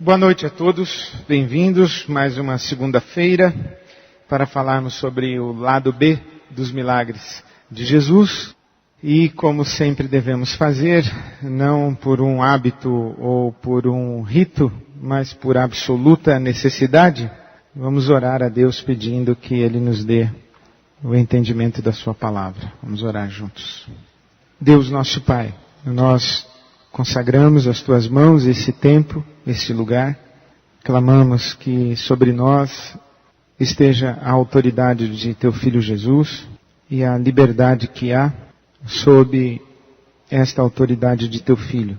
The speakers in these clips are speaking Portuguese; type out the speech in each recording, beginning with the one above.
Boa noite a todos, bem-vindos mais uma segunda-feira para falarmos sobre o lado B dos milagres de Jesus. E como sempre devemos fazer, não por um hábito ou por um rito, mas por absoluta necessidade, vamos orar a Deus pedindo que Ele nos dê o entendimento da Sua palavra. Vamos orar juntos. Deus nosso Pai, nós consagramos às Tuas mãos esse tempo, este lugar. Clamamos que sobre nós esteja a autoridade de Teu Filho Jesus e a liberdade que há sob esta autoridade de Teu Filho.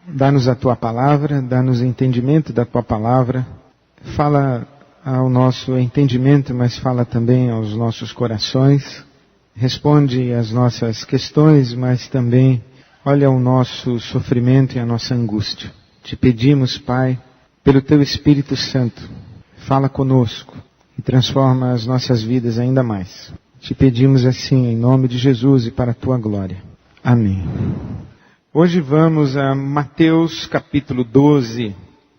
Dá-nos a Tua palavra, dá-nos entendimento da Tua palavra. Fala ao nosso entendimento, mas fala também aos nossos corações. Responde às nossas questões, mas também olha o nosso sofrimento e a nossa angústia. Te pedimos, Pai, pelo Teu Espírito Santo, fala conosco e transforma as nossas vidas ainda mais. Te pedimos assim, em nome de Jesus e para a Tua glória. Amém. Hoje vamos a Mateus capítulo 12.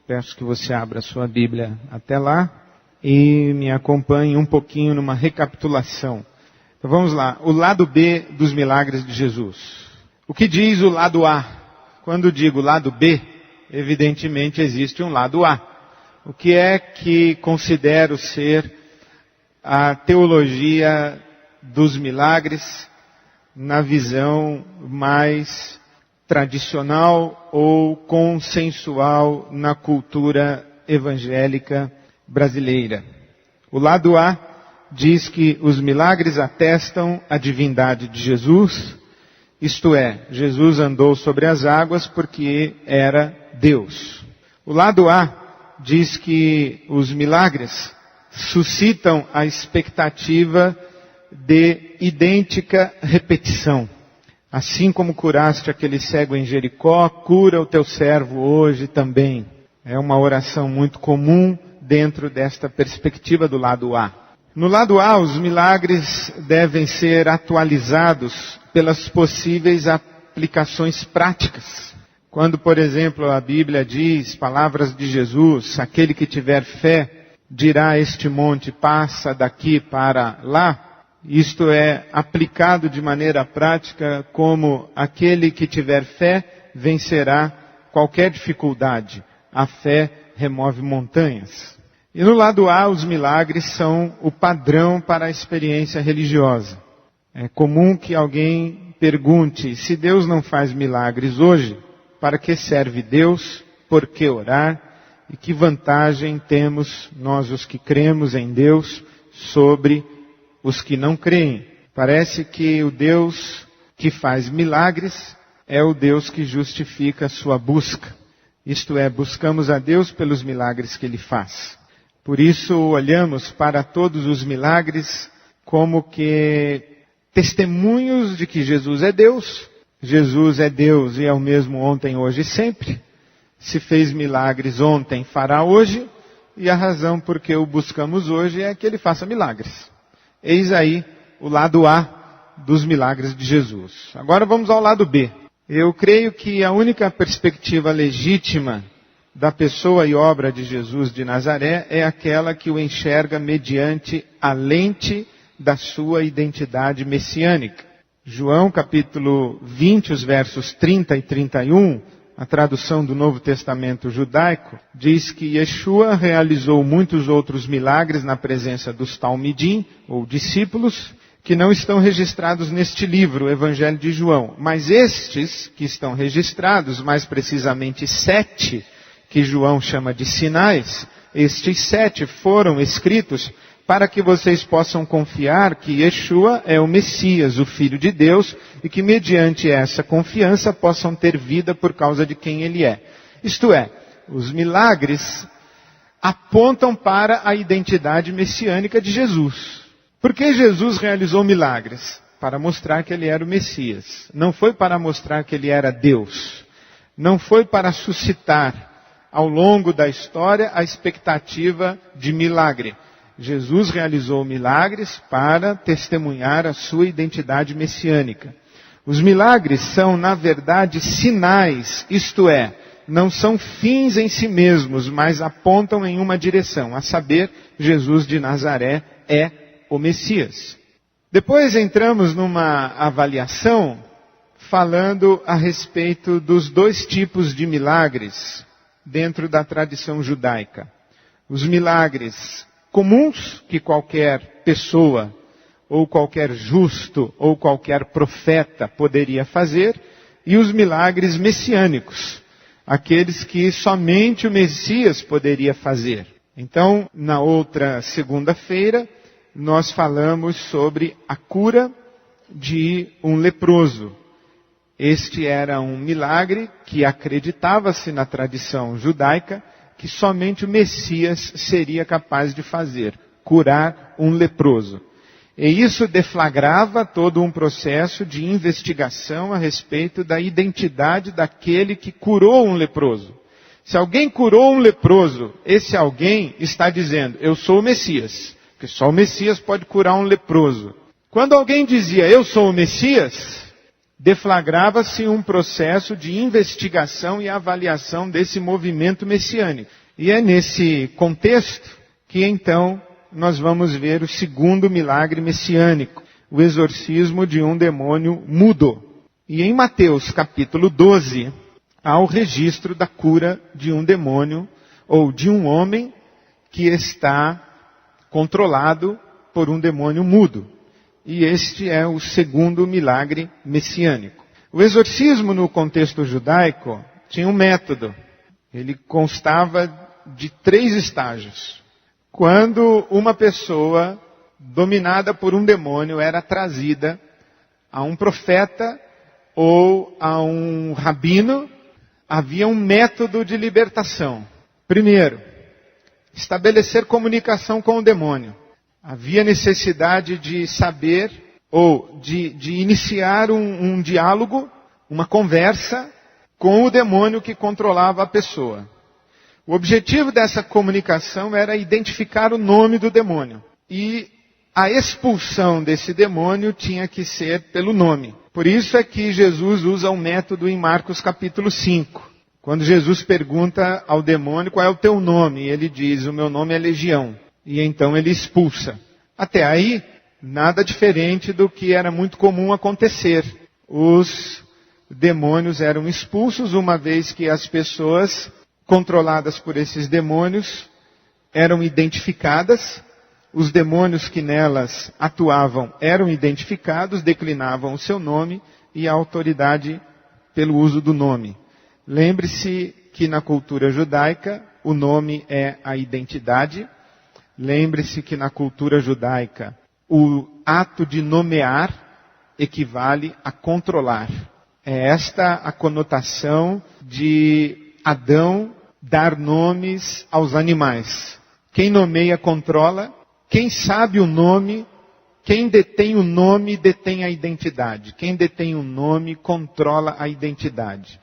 Peço que você abra a sua Bíblia até lá e me acompanhe um pouquinho numa recapitulação. Então vamos lá, o lado B dos milagres de Jesus. O que diz o lado A? Quando digo lado B, evidentemente existe um lado A. O que é que considero ser a teologia dos milagres na visão mais tradicional ou consensual na cultura evangélica brasileira? O lado A diz que os milagres atestam a divindade de Jesus. Isto é, Jesus andou sobre as águas porque era Deus. O lado A diz que os milagres suscitam a expectativa de idêntica repetição. Assim como curaste aquele cego em Jericó, cura o teu servo hoje também. É uma oração muito comum dentro desta perspectiva do lado A. No lado A, os milagres devem ser atualizados pelas possíveis aplicações práticas. Quando, por exemplo, a Bíblia diz, palavras de Jesus, aquele que tiver fé dirá a este monte, passa daqui para lá. Isto é aplicado de maneira prática como aquele que tiver fé vencerá qualquer dificuldade. A fé remove montanhas. E no lado A, os milagres são o padrão para a experiência religiosa. É comum que alguém pergunte, se Deus não faz milagres hoje, para que serve Deus? Por que orar? E que vantagem temos nós os que cremos em Deus sobre os que não creem? Parece que o Deus que faz milagres é o Deus que justifica a sua busca. Isto é, buscamos a Deus pelos milagres que Ele faz. Por isso olhamos para todos os milagres como que testemunhos de que Jesus é Deus. Jesus é Deus e é o mesmo ontem, hoje e sempre. Se fez milagres ontem, fará hoje. E a razão por que o buscamos hoje é que Ele faça milagres. Eis aí o lado A dos milagres de Jesus. Agora vamos ao lado B. Eu creio que a única perspectiva legítima da pessoa e obra de Jesus de Nazaré é aquela que o enxerga mediante a lente da sua identidade messiânica. João capítulo 20, os versos 30 e 31, a tradução do Novo Testamento judaico, diz que Yeshua realizou muitos outros milagres na presença dos talmidim, ou discípulos, que não estão registrados neste livro, o Evangelho de João. Mas estes que estão registrados, mais precisamente 7, que João chama de sinais, estes 7 foram escritos para que vocês possam confiar que Yeshua é o Messias, o Filho de Deus, e que mediante essa confiança possam ter vida por causa de quem Ele é. Isto é, os milagres apontam para a identidade messiânica de Jesus. Por que Jesus realizou milagres? Para mostrar que Ele era o Messias. Não foi para mostrar que Ele era Deus. Não foi para suscitar ao longo da história a expectativa de milagre. Jesus realizou milagres para testemunhar a sua identidade messiânica. Os milagres são, na verdade, sinais, isto é, não são fins em si mesmos, mas apontam em uma direção, a saber, Jesus de Nazaré é o Messias. Depois entramos numa avaliação falando a respeito dos dois tipos de milagres dentro da tradição judaica. Os milagres comuns que qualquer pessoa, ou qualquer justo, ou qualquer profeta poderia fazer, e os milagres messiânicos, aqueles que somente o Messias poderia fazer. Então, na outra segunda-feira, nós falamos sobre a cura de um leproso. Este era um milagre que acreditava-se na tradição judaica que somente o Messias seria capaz de fazer, curar um leproso. E isso deflagrava todo um processo de investigação a respeito da identidade daquele que curou um leproso. Se alguém curou um leproso, esse alguém está dizendo, eu sou o Messias, porque só o Messias pode curar um leproso. Quando alguém dizia, eu sou o Messias, deflagrava-se um processo de investigação e avaliação desse movimento messiânico. E é nesse contexto que então nós vamos ver o segundo milagre messiânico, o exorcismo de um demônio mudo. E em Mateus capítulo 12, há o registro da cura de um demônio, ou de um homem que está controlado por um demônio mudo. E este é o segundo milagre messiânico. O exorcismo no contexto judaico tinha um método. Ele constava de 3 estágios. Quando uma pessoa dominada por um demônio era trazida a um profeta ou a um rabino, havia um método de libertação. Primeiro, estabelecer comunicação com o demônio. Havia necessidade de saber ou de iniciar um diálogo, uma conversa com o demônio que controlava a pessoa. O objetivo dessa comunicação era identificar o nome do demônio. E a expulsão desse demônio tinha que ser pelo nome. Por isso é que Jesus usa um método em Marcos capítulo 5. Quando Jesus pergunta ao demônio qual é o teu nome, ele diz, o meu nome é Legião. E então ele expulsa. Até aí, nada diferente do que era muito comum acontecer. Os demônios eram expulsos uma vez que as pessoas controladas por esses demônios eram identificadas. Os demônios que nelas atuavam eram identificados, declinavam o seu nome e a autoridade pelo uso do nome. Lembre-se que na cultura judaica o nome é a identidade. Lembre-se que na cultura judaica o ato de nomear equivale a controlar. É esta a conotação de Adão dar nomes aos animais. Quem nomeia controla, quem sabe o nome, quem detém o nome detém a identidade. Quem detém o nome controla a identidade.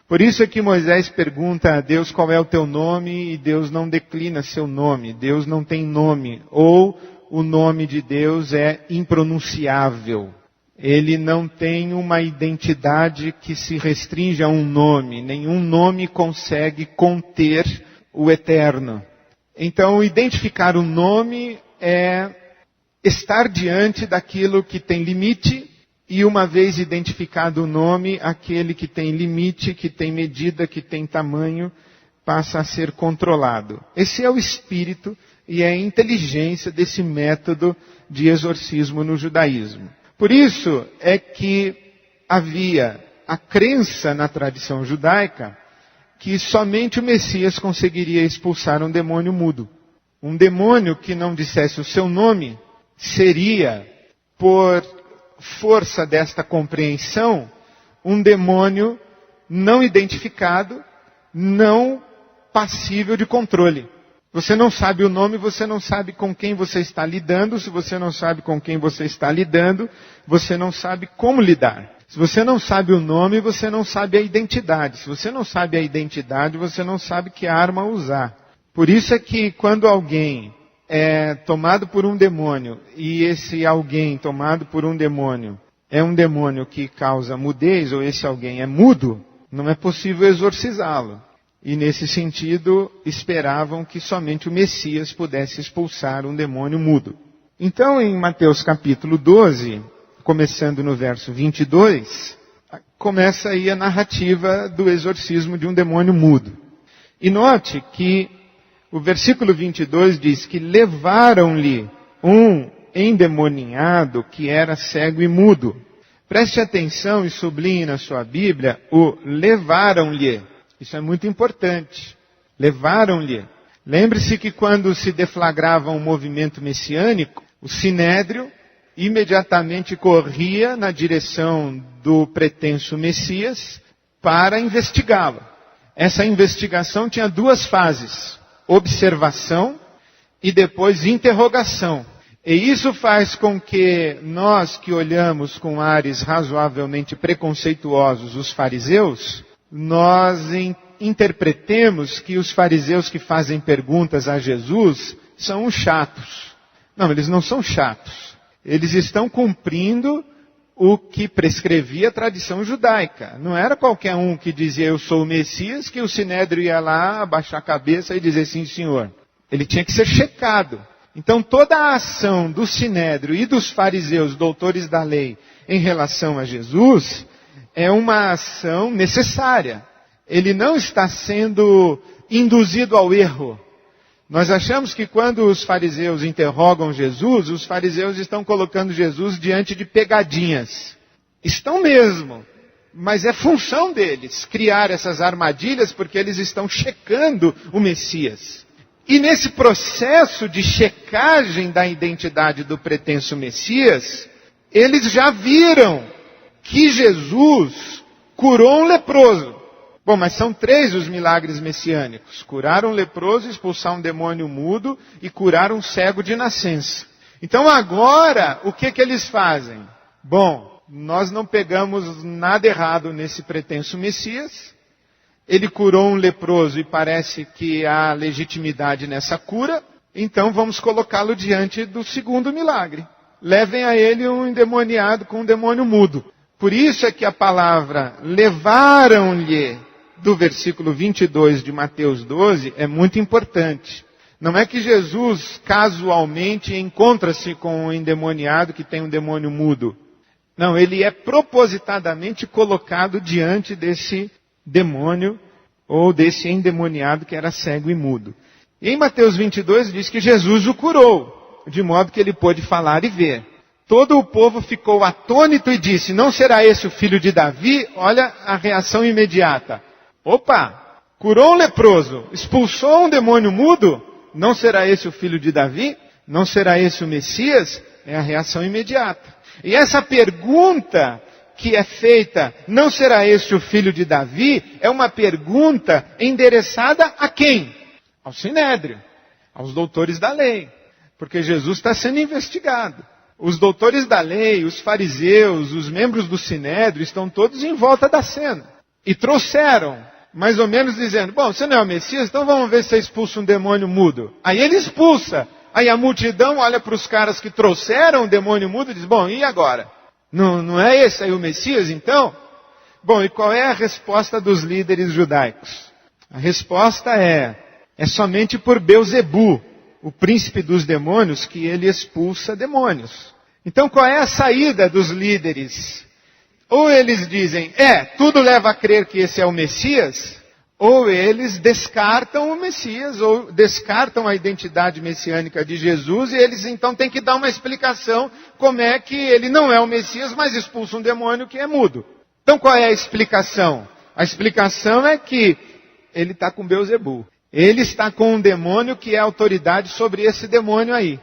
Por isso é que Moisés pergunta a Deus qual é o teu nome e Deus não declina seu nome. Deus não tem nome. Ou o nome de Deus é impronunciável. Ele não tem uma identidade que se restringe a um nome. Nenhum nome consegue conter o eterno. Então, identificar o nome é estar diante daquilo que tem limite. E uma vez identificado o nome, aquele que tem limite, que tem medida, que tem tamanho, passa a ser controlado. Esse é o espírito e é a inteligência desse método de exorcismo no judaísmo. Por isso é que havia a crença na tradição judaica que somente o Messias conseguiria expulsar um demônio mudo. Um demônio que não dissesse o seu nome seria, por força desta compreensão, um demônio não identificado, não passível de controle. Você não sabe o nome, você não sabe com quem você está lidando. Se você não sabe com quem você está lidando, você não sabe como lidar. Se você não sabe o nome, você não sabe a identidade. Se você não sabe a identidade, você não sabe que arma usar. Por isso é que quando alguém é tomado por um demônio, e esse alguém tomado por um demônio é um demônio que causa mudez, ou esse alguém é mudo, não é possível exorcizá-lo. E nesse sentido, esperavam que somente o Messias pudesse expulsar um demônio mudo. Então, em Mateus capítulo 12, começando no verso 22, começa aí a narrativa do exorcismo de um demônio mudo. E note que o versículo 22 diz que levaram-lhe um endemoniado que era cego e mudo. Preste atenção e sublinhe na sua Bíblia o levaram-lhe. Isso é muito importante. Levaram-lhe. Lembre-se que quando se deflagrava um movimento messiânico, o sinédrio imediatamente corria na direção do pretenso Messias para investigá-lo. Essa investigação tinha duas fases: observação e depois interrogação. E isso faz com que nós que olhamos com ares razoavelmente preconceituosos os fariseus, nós interpretemos que os fariseus que fazem perguntas a Jesus são os chatos. Não, eles não são chatos. Eles estão cumprindo o que prescrevia a tradição judaica. Não era qualquer um que dizia eu sou o Messias, que o sinédrio ia lá abaixar a cabeça e dizer sim, senhor. Ele tinha que ser checado. Então toda a ação do sinédrio e dos fariseus, doutores da lei, em relação a Jesus, é uma ação necessária. Ele não está sendo induzido ao erro. Nós achamos que quando os fariseus interrogam Jesus, os fariseus estão colocando Jesus diante de pegadinhas. Estão mesmo, mas é função deles criar essas armadilhas porque eles estão checando o Messias. E nesse processo de checagem da identidade do pretenso Messias, eles já viram que Jesus curou um leproso. Bom, mas são 3 os milagres messiânicos. Curar um leproso, expulsar um demônio mudo e curar um cego de nascença. Então agora, o que eles fazem? Bom, nós não pegamos nada errado nesse pretenso Messias. Ele curou um leproso e parece que há legitimidade nessa cura. Então vamos colocá-lo diante do segundo milagre. Levem a ele um endemoniado com um demônio mudo. Por isso é que a palavra levaram-lhe, do versículo 22 de Mateus 12, é muito importante. Não é que Jesus casualmente encontra-se com um endemoniado que tem um demônio mudo. Não, ele é propositadamente colocado diante desse demônio ou desse endemoniado que era cego e mudo. E em Mateus 22 diz que Jesus o curou, de modo que ele pôde falar e ver. Todo o povo ficou atônito e disse, não será esse o filho de Davi? Olha a reação imediata. Opa, curou um leproso, expulsou um demônio mudo? Não será esse o filho de Davi? Não será esse o Messias? É a reação imediata. E essa pergunta que é feita, não será esse o filho de Davi? É uma pergunta endereçada a quem? Ao sinédrio, aos doutores da lei. Porque Jesus está sendo investigado. Os doutores da lei, os fariseus, os membros do sinédrio estão todos em volta da cena. E trouxeram, mais ou menos dizendo, bom, você não é o Messias, então vamos ver se você expulsa um demônio mudo. Aí ele expulsa. Aí a multidão olha para os caras que trouxeram o demônio mudo e diz, bom, e agora? Não é esse aí o Messias, então? Bom, e qual é a resposta dos líderes judaicos? A resposta é somente por Belzebu, o príncipe dos demônios, que ele expulsa demônios. Então qual é a saída dos líderes? Ou eles dizem, tudo leva a crer que esse é o Messias, ou eles descartam o Messias, ou descartam a identidade messiânica de Jesus, e eles então têm que dar uma explicação como é que ele não é o Messias, mas expulsa um demônio que é mudo. Então qual é a explicação? A explicação é que ele está com Belzebu. Ele está com um demônio que é autoridade sobre esse demônio aí.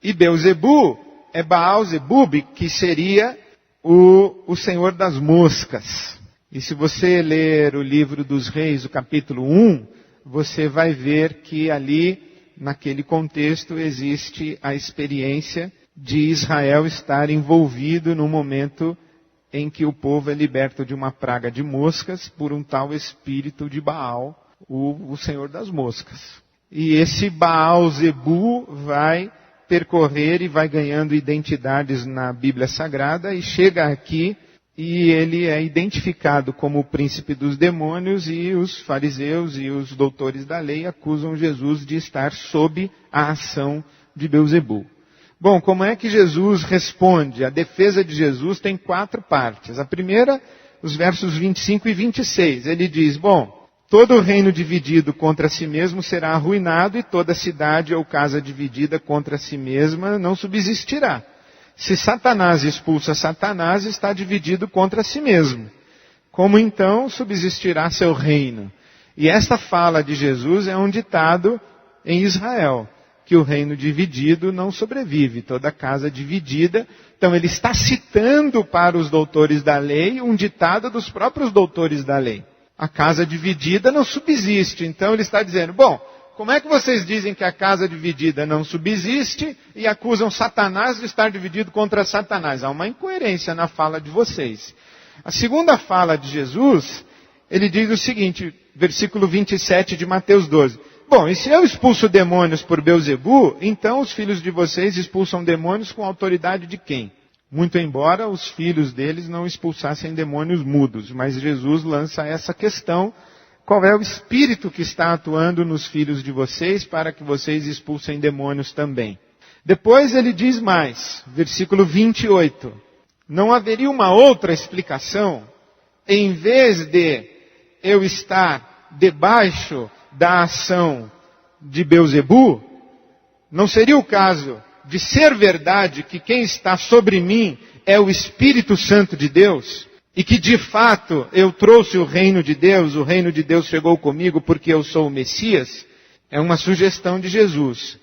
E Belzebu é Baal-zebub, que seria o senhor das moscas. E se você ler o livro dos Reis, o capítulo 1, você vai ver que ali, naquele contexto, existe a experiência de Israel estar envolvido no momento em que o povo é liberto de uma praga de moscas por um tal espírito de Baal, o senhor das moscas. E esse Baal-zebu vai percorrer e vai ganhando identidades na Bíblia Sagrada e chega aqui e ele é identificado como o príncipe dos demônios, e os fariseus e os doutores da lei acusam Jesus de estar sob a ação de Beelzebul. Bom, como é que Jesus responde? A defesa de Jesus tem 4 partes. A primeira, os versos 25 e 26. Ele diz, todo reino dividido contra si mesmo será arruinado, e toda cidade ou casa dividida contra si mesma não subsistirá. Se Satanás expulsa Satanás, está dividido contra si mesmo. Como então subsistirá seu reino? E esta fala de Jesus é um ditado em Israel, que o reino dividido não sobrevive, toda casa dividida. Então ele está citando para os doutores da lei um ditado dos próprios doutores da lei. A casa dividida não subsiste. Então ele está dizendo, como é que vocês dizem que a casa dividida não subsiste e acusam Satanás de estar dividido contra Satanás? Há uma incoerência na fala de vocês. A segunda fala de Jesus, ele diz o seguinte, versículo 27 de Mateus 12. E se eu expulso demônios por Beelzebul, então os filhos de vocês expulsam demônios com autoridade de quem? Muito embora os filhos deles não expulsassem demônios mudos, mas Jesus lança essa questão. Qual é o espírito que está atuando nos filhos de vocês para que vocês expulsem demônios também? Depois ele diz mais, versículo 28. Não haveria uma outra explicação? Em vez de eu estar debaixo da ação de Beelzebul, não seria o caso de ser verdade que quem está sobre mim é o Espírito Santo de Deus? E que de fato eu trouxe o reino de Deus chegou comigo porque eu sou o Messias? É uma sugestão de Jesus.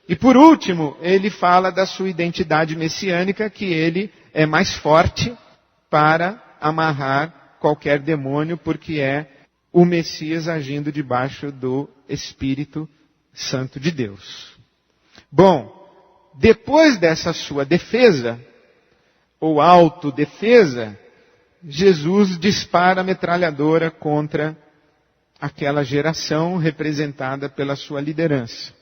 E por último, ele fala da sua identidade messiânica, que ele é mais forte para amarrar qualquer demônio, porque é o Messias agindo debaixo do Espírito Santo de Deus. Depois dessa sua defesa, ou autodefesa, Jesus dispara a metralhadora contra aquela geração representada pela sua liderança.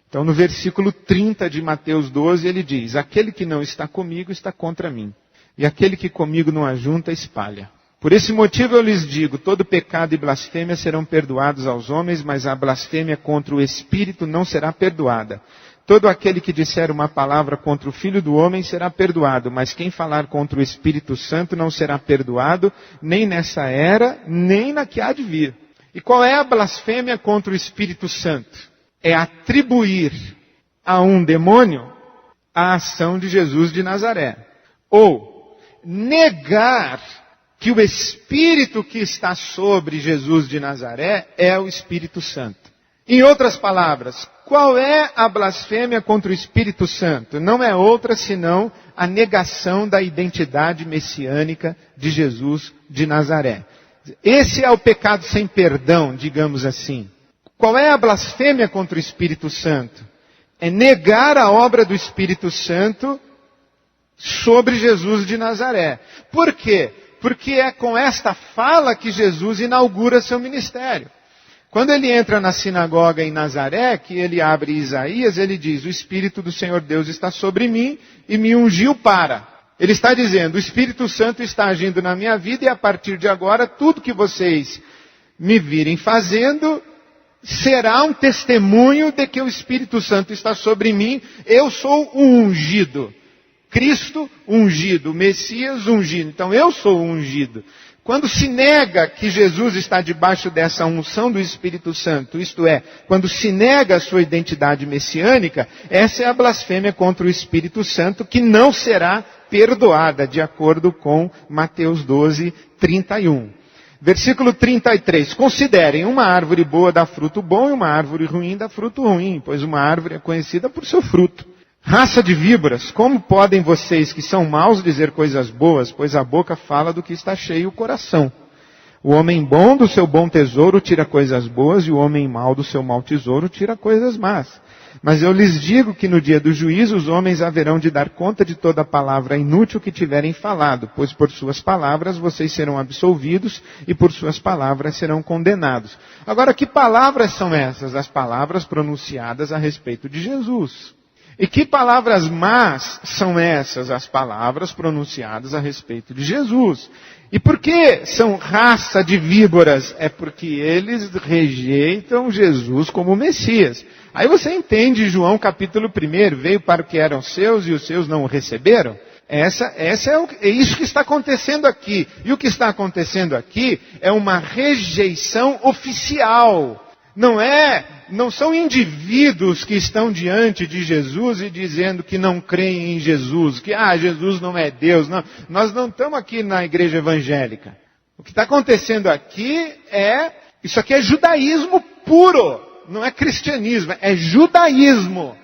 Então no versículo 30 de Mateus 12 ele diz, aquele que não está comigo está contra mim, e aquele que comigo não ajunta espalha. Por esse motivo eu lhes digo, todo pecado e blasfêmia serão perdoados aos homens, mas a blasfêmia contra o Espírito não será perdoada. Todo aquele que disser uma palavra contra o Filho do Homem será perdoado, mas quem falar contra o Espírito Santo não será perdoado, nem nessa era, nem na que há de vir. E qual é a blasfêmia contra o Espírito Santo? É atribuir a um demônio a ação de Jesus de Nazaré. Ou negar que o Espírito que está sobre Jesus de Nazaré é o Espírito Santo. Em outras palavras, qual é a blasfêmia contra o Espírito Santo? Não é outra senão a negação da identidade messiânica de Jesus de Nazaré. Esse é o pecado sem perdão, digamos assim. Qual é a blasfêmia contra o Espírito Santo? É negar a obra do Espírito Santo sobre Jesus de Nazaré. Por quê? Porque é com esta fala que Jesus inaugura seu ministério. Quando ele entra na sinagoga em Nazaré, que ele abre Isaías, ele diz, o Espírito do Senhor Deus está sobre mim e me ungiu para. Ele está dizendo, o Espírito Santo está agindo na minha vida e a partir de agora, tudo que vocês me virem fazendo, será um testemunho de que o Espírito Santo está sobre mim. Eu sou o ungido. Cristo ungido, Messias ungido. Então eu sou o ungido. Quando se nega que Jesus está debaixo dessa unção do Espírito Santo, isto é, quando se nega a sua identidade messiânica, essa é a blasfêmia contra o Espírito Santo, que não será perdoada, de acordo com Mateus 12, 31. Versículo 33. Considerem, uma árvore boa dá fruto bom e uma árvore ruim dá fruto ruim, pois uma árvore é conhecida por seu fruto. Raça de víboras, como podem vocês que são maus dizer coisas boas, pois a boca fala do que está cheio o coração. O homem bom do seu bom tesouro tira coisas boas e o homem mau do seu mau tesouro tira coisas más. Mas eu lhes digo que no dia do juízo os homens haverão de dar conta de toda palavra inútil que tiverem falado, pois por suas palavras vocês serão absolvidos e por suas palavras serão condenados. Agora, que palavras são essas? As palavras pronunciadas a respeito de Jesus. E que palavras más são essas? As palavras pronunciadas a respeito de Jesus. E por que são raça de víboras? É porque eles rejeitam Jesus como Messias. Aí você entende João capítulo 1, veio para o que eram seus e os seus não o receberam. É isso que está acontecendo aqui. E o que está acontecendo aqui é uma rejeição oficial. Não são indivíduos que estão diante de Jesus e dizendo que não creem em Jesus, que Jesus não é Deus. Não. Nós não estamos aqui na igreja evangélica. O que está acontecendo aqui isso aqui é judaísmo puro, não é cristianismo, é judaísmo.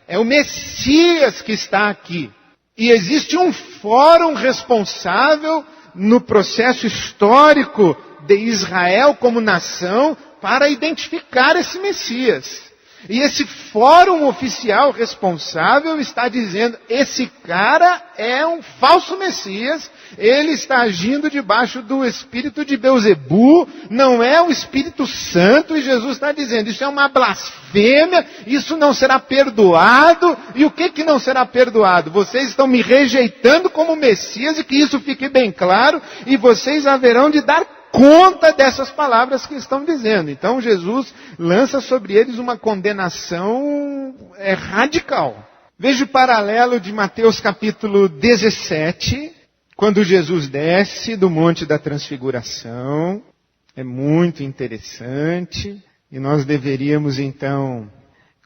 É o Messias que está aqui. E existe um fórum responsável no processo histórico de Israel como nação para identificar esse Messias. E esse fórum oficial responsável está dizendo, esse cara é um falso Messias, ele está agindo debaixo do espírito de Belzebu, não é o Espírito Santo, e Jesus está dizendo, isso é uma blasfêmia, isso não será perdoado, e o que não será perdoado? Vocês estão me rejeitando como Messias, e que isso fique bem claro, e vocês haverão de dar conta dessas palavras que estão dizendo. Então Jesus lança sobre eles uma condenação radical. Veja o paralelo de Mateus capítulo 17, quando Jesus desce do Monte da Transfiguração. É muito interessante. E nós deveríamos então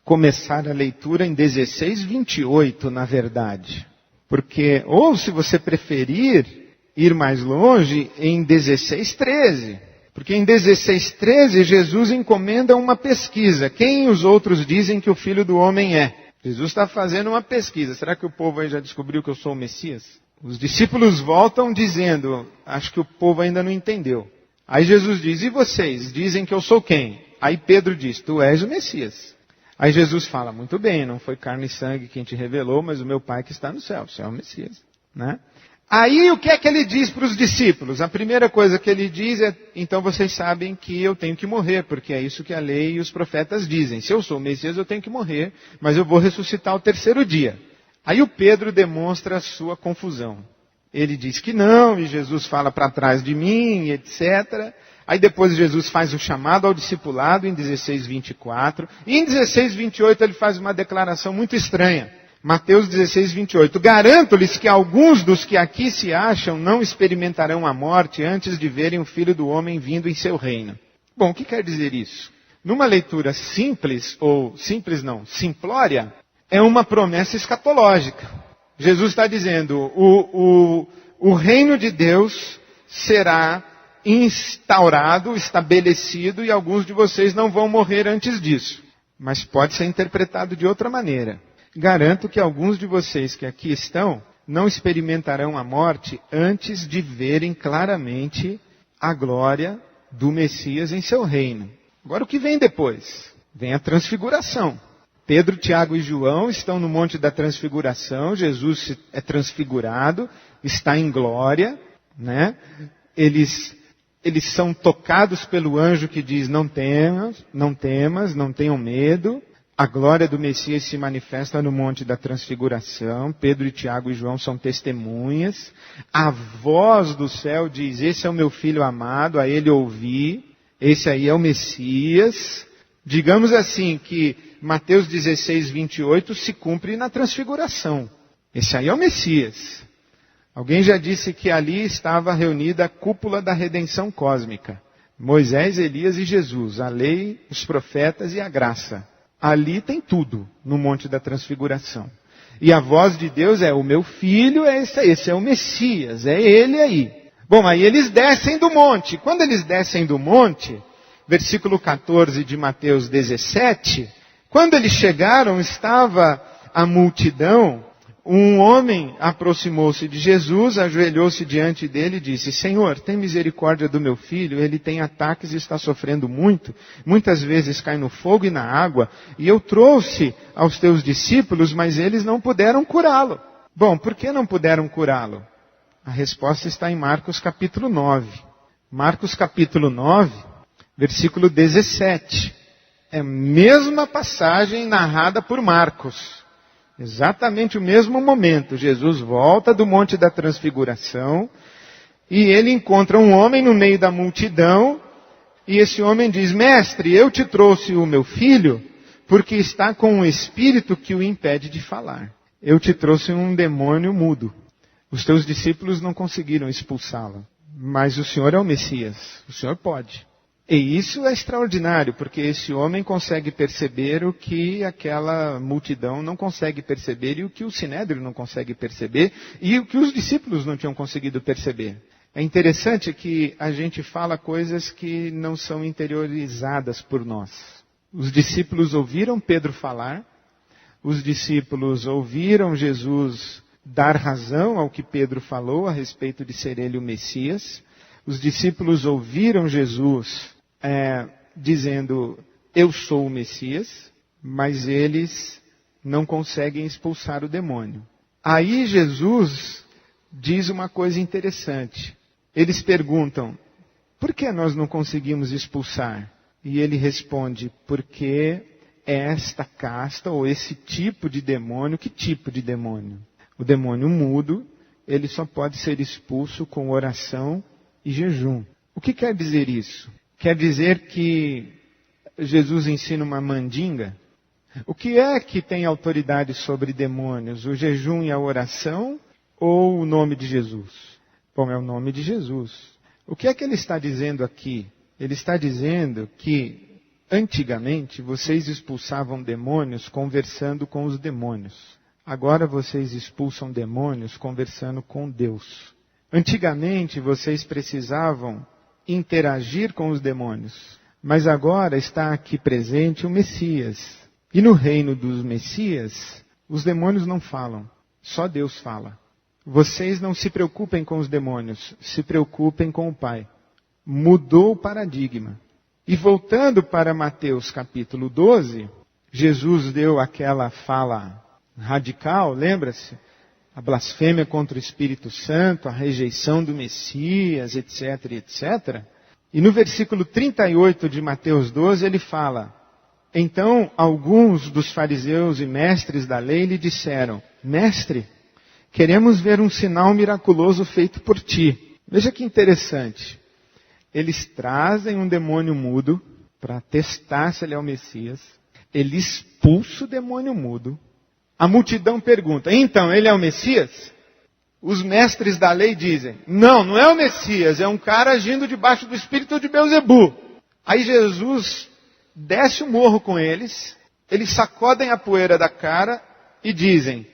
começar a leitura em 16:28, na verdade. Porque, ou se você preferir ir mais longe, em 16:13. Porque em 16:13 Jesus encomenda uma pesquisa. Quem os outros dizem que o Filho do Homem é? Jesus está fazendo uma pesquisa. Será que o povo aí já descobriu que eu sou o Messias? Os discípulos voltam dizendo, acho que o povo ainda não entendeu. Aí Jesus diz, e vocês dizem que eu sou quem? Aí Pedro diz, tu és o Messias. Aí Jesus fala, muito bem, não foi carne e sangue quem te revelou, mas o meu Pai que está no céu, você é o Messias, né? Aí o que é que ele diz para os discípulos? A primeira coisa que ele diz é, então vocês sabem que eu tenho que morrer, porque é isso que a lei e os profetas dizem. Se eu sou o Messias, eu tenho que morrer, mas eu vou ressuscitar ao terceiro dia. Aí o Pedro demonstra a sua confusão. Ele diz que não, e Jesus fala para trás de mim, etc. Aí depois Jesus faz o chamado ao discipulado em 16:24. E em 16:28 ele faz uma declaração muito estranha. Mateus 16:28. Garanto-lhes que alguns dos que aqui se acham não experimentarão a morte antes de verem o Filho do Homem vindo em seu reino. Bom, o que quer dizer isso? Numa leitura simples, ou simples não, simplória, é uma promessa escatológica. Jesus está dizendo, o reino de Deus será instaurado, estabelecido, e alguns de vocês não vão morrer antes disso. Mas pode ser interpretado de outra maneira. Garanto que alguns de vocês que aqui estão não experimentarão a morte antes de verem claramente a glória do Messias em seu reino. Agora o que vem depois? Vem a transfiguração. Pedro, Tiago e João estão no Monte da Transfiguração. Jesus é transfigurado, está em glória, né? Eles são tocados pelo anjo que diz, não temas, não tenham medo. A glória do Messias se manifesta no Monte da Transfiguração. Pedro, Tiago e João são testemunhas. A voz do céu diz, esse é o meu filho amado, a ele ouvi. Esse aí é o Messias. Digamos assim que Mateus 16:28 se cumpre na Transfiguração. Esse aí é o Messias. Alguém já disse que ali estava reunida a cúpula da redenção cósmica. Moisés, Elias e Jesus. A lei, os profetas e a graça. Ali tem tudo, no Monte da Transfiguração. E a voz de Deus é, o meu filho é esse é o Messias, é ele aí. Bom, aí eles descem do monte. Quando eles descem do monte, versículo 14 de Mateus 17, quando eles chegaram, estava a multidão, um homem aproximou-se de Jesus, ajoelhou-se diante dele e disse, Senhor, tem misericórdia do meu filho, ele tem ataques e está sofrendo muito, muitas vezes cai no fogo e na água, e eu trouxe aos teus discípulos, mas eles não puderam curá-lo. Bom, por que não puderam curá-lo? A resposta está em Marcos capítulo 9. Marcos capítulo 9, versículo 17. É a mesma passagem narrada por Marcos. Exatamente o mesmo momento. Jesus volta do Monte da Transfiguração e ele encontra um homem no meio da multidão e esse homem diz: Mestre, eu te trouxe o meu filho porque está com um espírito que o impede de falar. Eu te trouxe um demônio mudo. Os teus discípulos não conseguiram expulsá-lo. Mas o Senhor é o Messias. O Senhor pode. E isso é extraordinário, porque esse homem consegue perceber o que aquela multidão não consegue perceber, e o que o Sinédrio não consegue perceber, e o que os discípulos não tinham conseguido perceber. É interessante que a gente fala coisas que não são interiorizadas por nós. Os discípulos ouviram Pedro falar, os discípulos ouviram Jesus dar razão ao que Pedro falou a respeito de ser ele o Messias. Os discípulos ouviram Jesus dizendo: eu sou o Messias, mas eles não conseguem expulsar o demônio. Aí Jesus diz uma coisa interessante. Eles perguntam: por que nós não conseguimos expulsar? E ele responde: porque esta casta ou esse tipo de demônio, que tipo de demônio? O demônio mudo, ele só pode ser expulso com oração e jejum. O que quer dizer isso? Quer dizer que Jesus ensina uma mandinga? O que é que tem autoridade sobre demônios? O jejum e a oração ou o nome de Jesus? Bom, é o nome de Jesus. O que é que ele está dizendo aqui? Ele está dizendo que antigamente vocês expulsavam demônios conversando com os demônios. Agora vocês expulsam demônios conversando com Deus. Antigamente vocês precisavam interagir com os demônios, mas agora está aqui presente o Messias. E no reino dos Messias, os demônios não falam, só Deus fala. Vocês não se preocupem com os demônios, se preocupem com o Pai. Mudou o paradigma. E voltando para Mateus capítulo 12, Jesus deu aquela fala radical, lembra-se? A blasfêmia contra o Espírito Santo, a rejeição do Messias, etc, etc. E no versículo 38 de Mateus 12 ele fala: então alguns dos fariseus e mestres da lei lhe disseram: Mestre, queremos ver um sinal miraculoso feito por ti. Veja que interessante. Eles trazem um demônio mudo para testar se ele é o Messias. Ele expulsa o demônio mudo. A multidão pergunta: então, ele é o Messias? Os mestres da lei dizem: não é o Messias, é um cara agindo debaixo do espírito de Belzebu. Aí Jesus desce o morro com eles, eles sacodem a poeira da cara e dizem: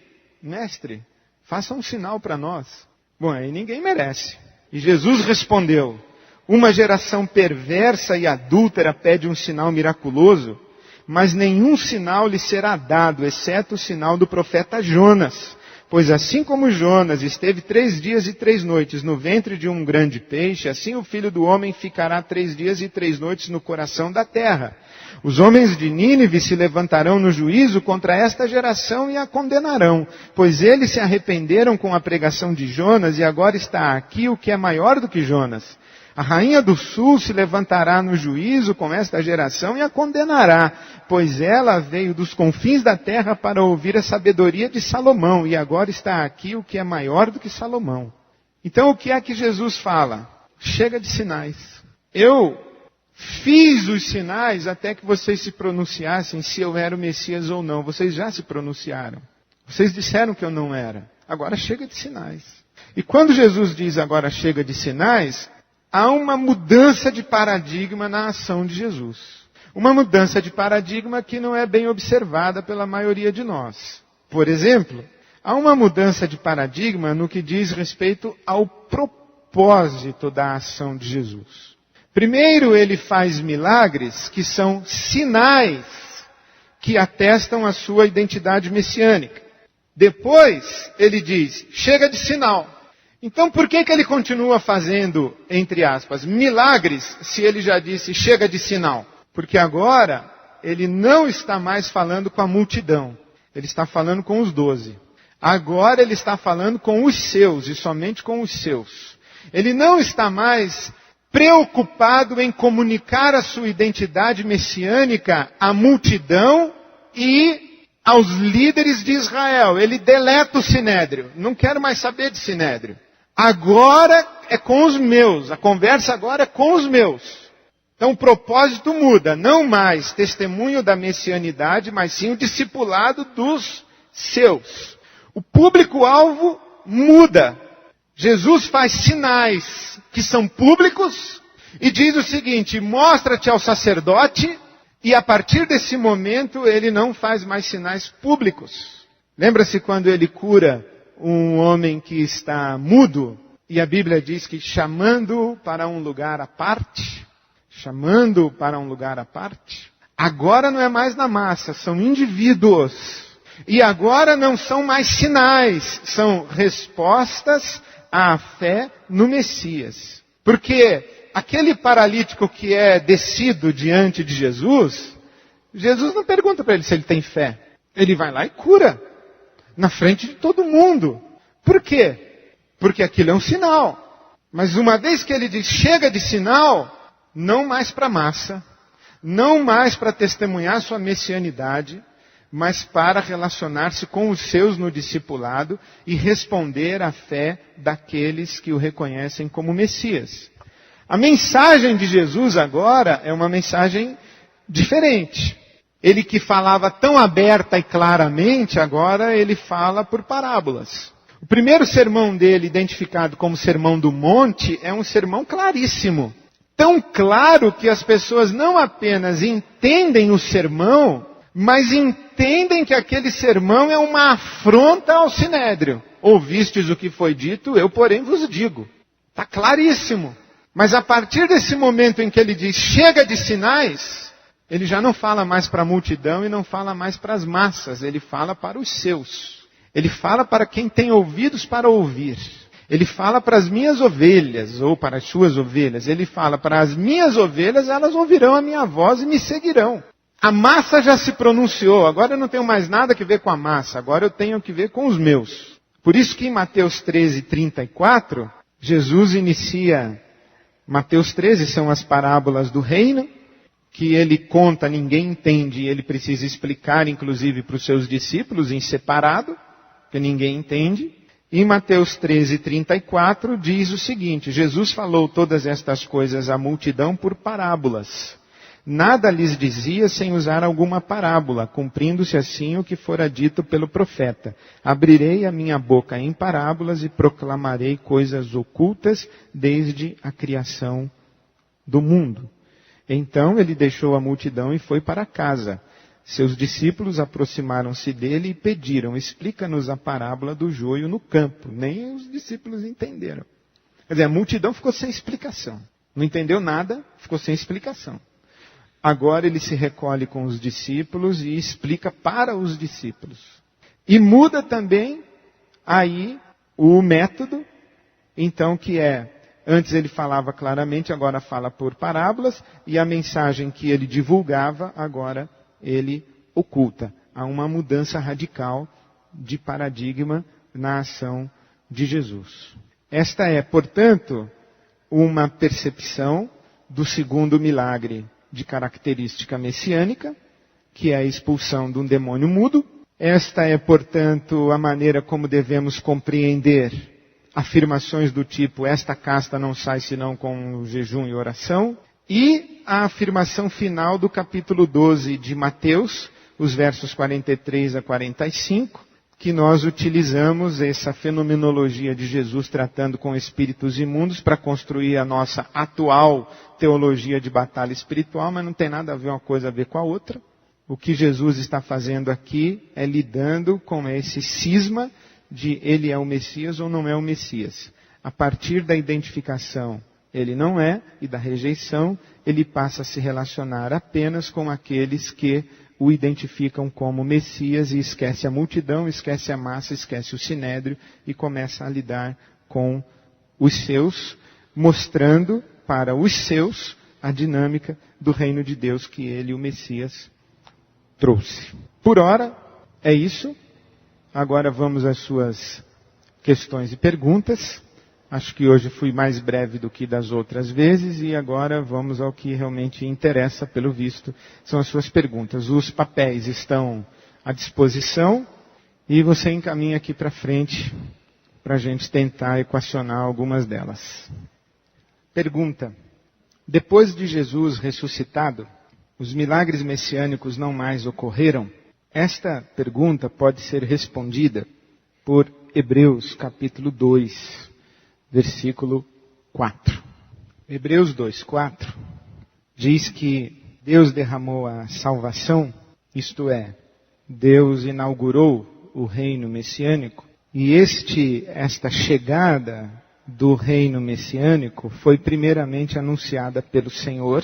mestre, faça um sinal para nós. Bom, aí ninguém merece. E Jesus respondeu: uma geração perversa e adúltera pede um sinal miraculoso, mas nenhum sinal lhe será dado, exceto o sinal do profeta Jonas. Pois assim como Jonas esteve 3 dias e 3 noites no ventre de um grande peixe, assim o Filho do Homem ficará 3 dias e 3 noites no coração da terra. Os homens de Nínive se levantarão no juízo contra esta geração e a condenarão, pois eles se arrependeram com a pregação de Jonas e agora está aqui o que é maior do que Jonas. A rainha do sul se levantará no juízo com esta geração e a condenará, pois ela veio dos confins da terra para ouvir a sabedoria de Salomão, e agora está aqui o que é maior do que Salomão. Então o que é que Jesus fala? Chega de sinais. Eu fiz os sinais até que vocês se pronunciassem se eu era o Messias ou não. Vocês já se pronunciaram. Vocês disseram que eu não era. Agora chega de sinais. E quando Jesus diz agora chega de sinais, há uma mudança de paradigma na ação de Jesus. Uma mudança de paradigma que não é bem observada pela maioria de nós. Por exemplo, há uma mudança de paradigma no que diz respeito ao propósito da ação de Jesus. Primeiro, ele faz milagres que são sinais que atestam a sua identidade messiânica. Depois, ele diz, chega de sinal. Então por que ele continua fazendo, entre aspas, milagres, se ele já disse chega de sinal? Porque agora ele não está mais falando com a multidão. Ele está falando com os 12. Agora ele está falando com os seus e somente com os seus. Ele não está mais preocupado em comunicar a sua identidade messiânica à multidão e aos líderes de Israel. Ele deleta o sinédrio. Não quero mais saber de sinédrio. Agora é com os meus. A conversa agora é com os meus. Então o propósito muda. Não mais testemunho da messianidade, mas sim o discipulado dos seus. O público-alvo muda. Jesus faz sinais que são públicos e diz o seguinte: mostra-te ao sacerdote, e a partir desse momento ele não faz mais sinais públicos. Lembra-se quando ele cura um homem que está mudo, e a Bíblia diz que chamando-o para um lugar à parte, agora não é mais na massa, são indivíduos. E agora não são mais sinais, são respostas à fé no Messias. Porque aquele paralítico que é descido diante de Jesus, Jesus não pergunta para ele se ele tem fé. Ele vai lá e cura, na frente de todo mundo. Por quê? Porque aquilo é um sinal. Mas uma vez que ele diz, chega de sinal, não mais para a massa, não mais para testemunhar sua messianidade, mas para relacionar-se com os seus no discipulado e responder à fé daqueles que o reconhecem como Messias. A mensagem de Jesus agora é uma mensagem diferente. Ele que falava tão aberta e claramente, agora ele fala por parábolas. O primeiro sermão dele, identificado como Sermão do Monte, é um sermão claríssimo. Tão claro que as pessoas não apenas entendem o sermão, mas entendem que aquele sermão é uma afronta ao sinédrio. Ouvistes o que foi dito, eu porém vos digo. Está claríssimo. Mas a partir desse momento em que ele diz, chega de sinais, ele já não fala mais para a multidão e não fala mais para as massas, ele fala para os seus. Ele fala para quem tem ouvidos para ouvir. Ele fala para as minhas ovelhas, ou para as suas ovelhas. Ele fala para as minhas ovelhas, elas ouvirão a minha voz e me seguirão. A massa já se pronunciou, agora eu não tenho mais nada que ver com a massa, agora eu tenho que ver com os meus. Por isso que em Mateus 13:34, Jesus inicia, Mateus 13 são as parábolas do reino, que ele conta, ninguém entende, e ele precisa explicar, inclusive para os seus discípulos, em separado, que ninguém entende. Em Mateus 13:34 diz o seguinte, Jesus falou todas estas coisas à multidão por parábolas. Nada lhes dizia sem usar alguma parábola, cumprindo-se assim o que fora dito pelo profeta. Abrirei a minha boca em parábolas e proclamarei coisas ocultas desde a criação do mundo. Então ele deixou a multidão e foi para casa. Seus discípulos aproximaram-se dele e pediram, explica-nos a parábola do joio no campo. Nem os discípulos entenderam. Quer dizer, a multidão ficou sem explicação. Não entendeu nada, ficou sem explicação. Agora ele se recolhe com os discípulos e explica para os discípulos. E muda também aí o método, então que é, antes ele falava claramente, agora fala por parábolas, e a mensagem que ele divulgava, agora ele oculta. Há uma mudança radical de paradigma na ação de Jesus. Esta é, portanto, uma percepção do segundo milagre de característica messiânica, que é a expulsão de um demônio mudo. Esta é, portanto, a maneira como devemos compreender afirmações do tipo, esta casta não sai senão com jejum e oração. E a afirmação final do capítulo 12 de Mateus, os versos 43 a 45, que nós utilizamos essa fenomenologia de Jesus tratando com espíritos imundos para construir a nossa atual teologia de batalha espiritual, mas não tem nada a ver uma coisa a ver com a outra. O que Jesus está fazendo aqui é lidando com esse cisma de ele é o Messias ou não é o Messias. A partir da identificação, ele não é, e da rejeição, ele passa a se relacionar apenas com aqueles que o identificam como Messias e esquece a multidão, esquece a massa, esquece o sinédrio e começa a lidar com os seus, mostrando para os seus a dinâmica do reino de Deus que ele, o Messias, trouxe. Por ora, é isso. Agora vamos às suas questões e perguntas. Acho que hoje fui mais breve do que das outras vezes e agora vamos ao que realmente interessa, pelo visto, são as suas perguntas. Os papéis estão à disposição e você encaminha aqui para frente para a gente tentar equacionar algumas delas. Pergunta: depois de Jesus ressuscitado, os milagres messiânicos não mais ocorreram? Esta pergunta pode ser respondida por Hebreus capítulo 2, versículo 4. Hebreus 2, 4 diz que Deus derramou a salvação, isto é, Deus inaugurou o reino messiânico, e esta chegada do reino messiânico foi primeiramente anunciada pelo Senhor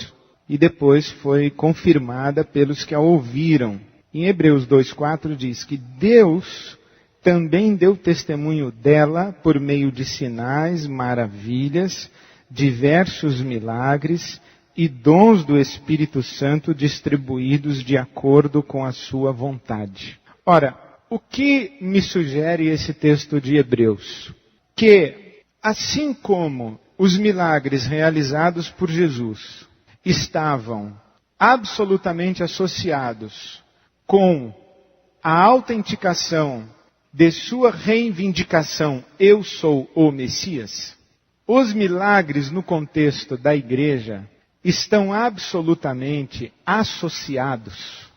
e depois foi confirmada pelos que a ouviram. Em Hebreus 2,4 diz que Deus também deu testemunho dela por meio de sinais, maravilhas, diversos milagres e dons do Espírito Santo distribuídos de acordo com a sua vontade. Ora, o que me sugere esse texto de Hebreus? Que, assim como os milagres realizados por Jesus estavam absolutamente associados com a autenticação de sua reivindicação, eu sou o Messias, os milagres no contexto da igreja estão absolutamente associados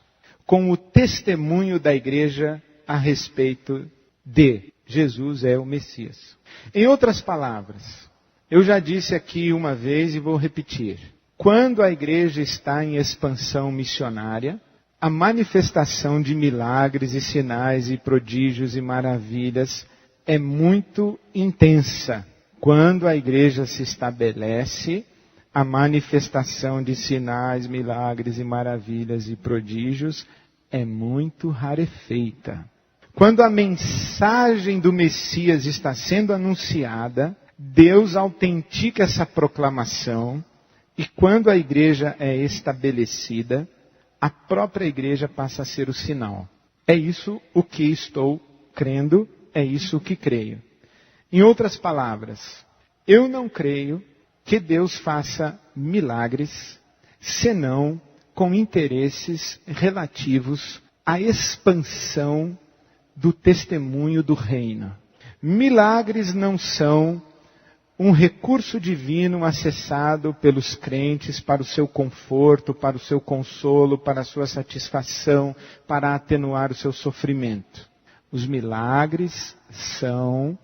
com o testemunho da igreja a respeito de Jesus é o Messias. Em outras palavras, eu já disse aqui uma vez e vou repetir. Quando a igreja está em expansão missionária, a manifestação de milagres e sinais e prodígios e maravilhas é muito intensa. Quando a igreja se estabelece, a manifestação de sinais, milagres e maravilhas e prodígios é muito rarefeita. Quando a mensagem do Messias está sendo anunciada, Deus autentica essa proclamação, e quando a igreja é estabelecida, a própria igreja passa a ser o sinal. É isso o que estou crendo, é isso o que creio. Em outras palavras, eu não creio que Deus faça milagres, senão com interesses relativos à expansão do testemunho do reino. Milagres não são um recurso divino acessado pelos crentes para o seu conforto, para o seu consolo, para a sua satisfação, para atenuar o seu sofrimento. Os milagres são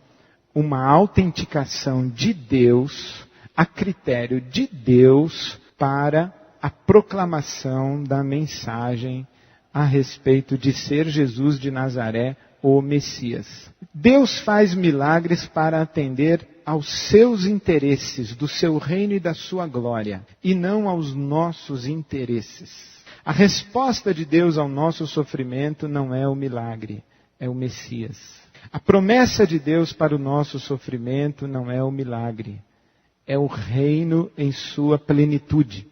uma autenticação de Deus, a critério de Deus, para a proclamação da mensagem a respeito de ser Jesus de Nazaré, o Messias. Deus faz milagres para atender aos seus interesses, do seu reino e da sua glória, e não aos nossos interesses. A resposta de Deus ao nosso sofrimento não é o milagre, é o Messias. A promessa de Deus para o nosso sofrimento não é o milagre, é o reino em sua plenitude.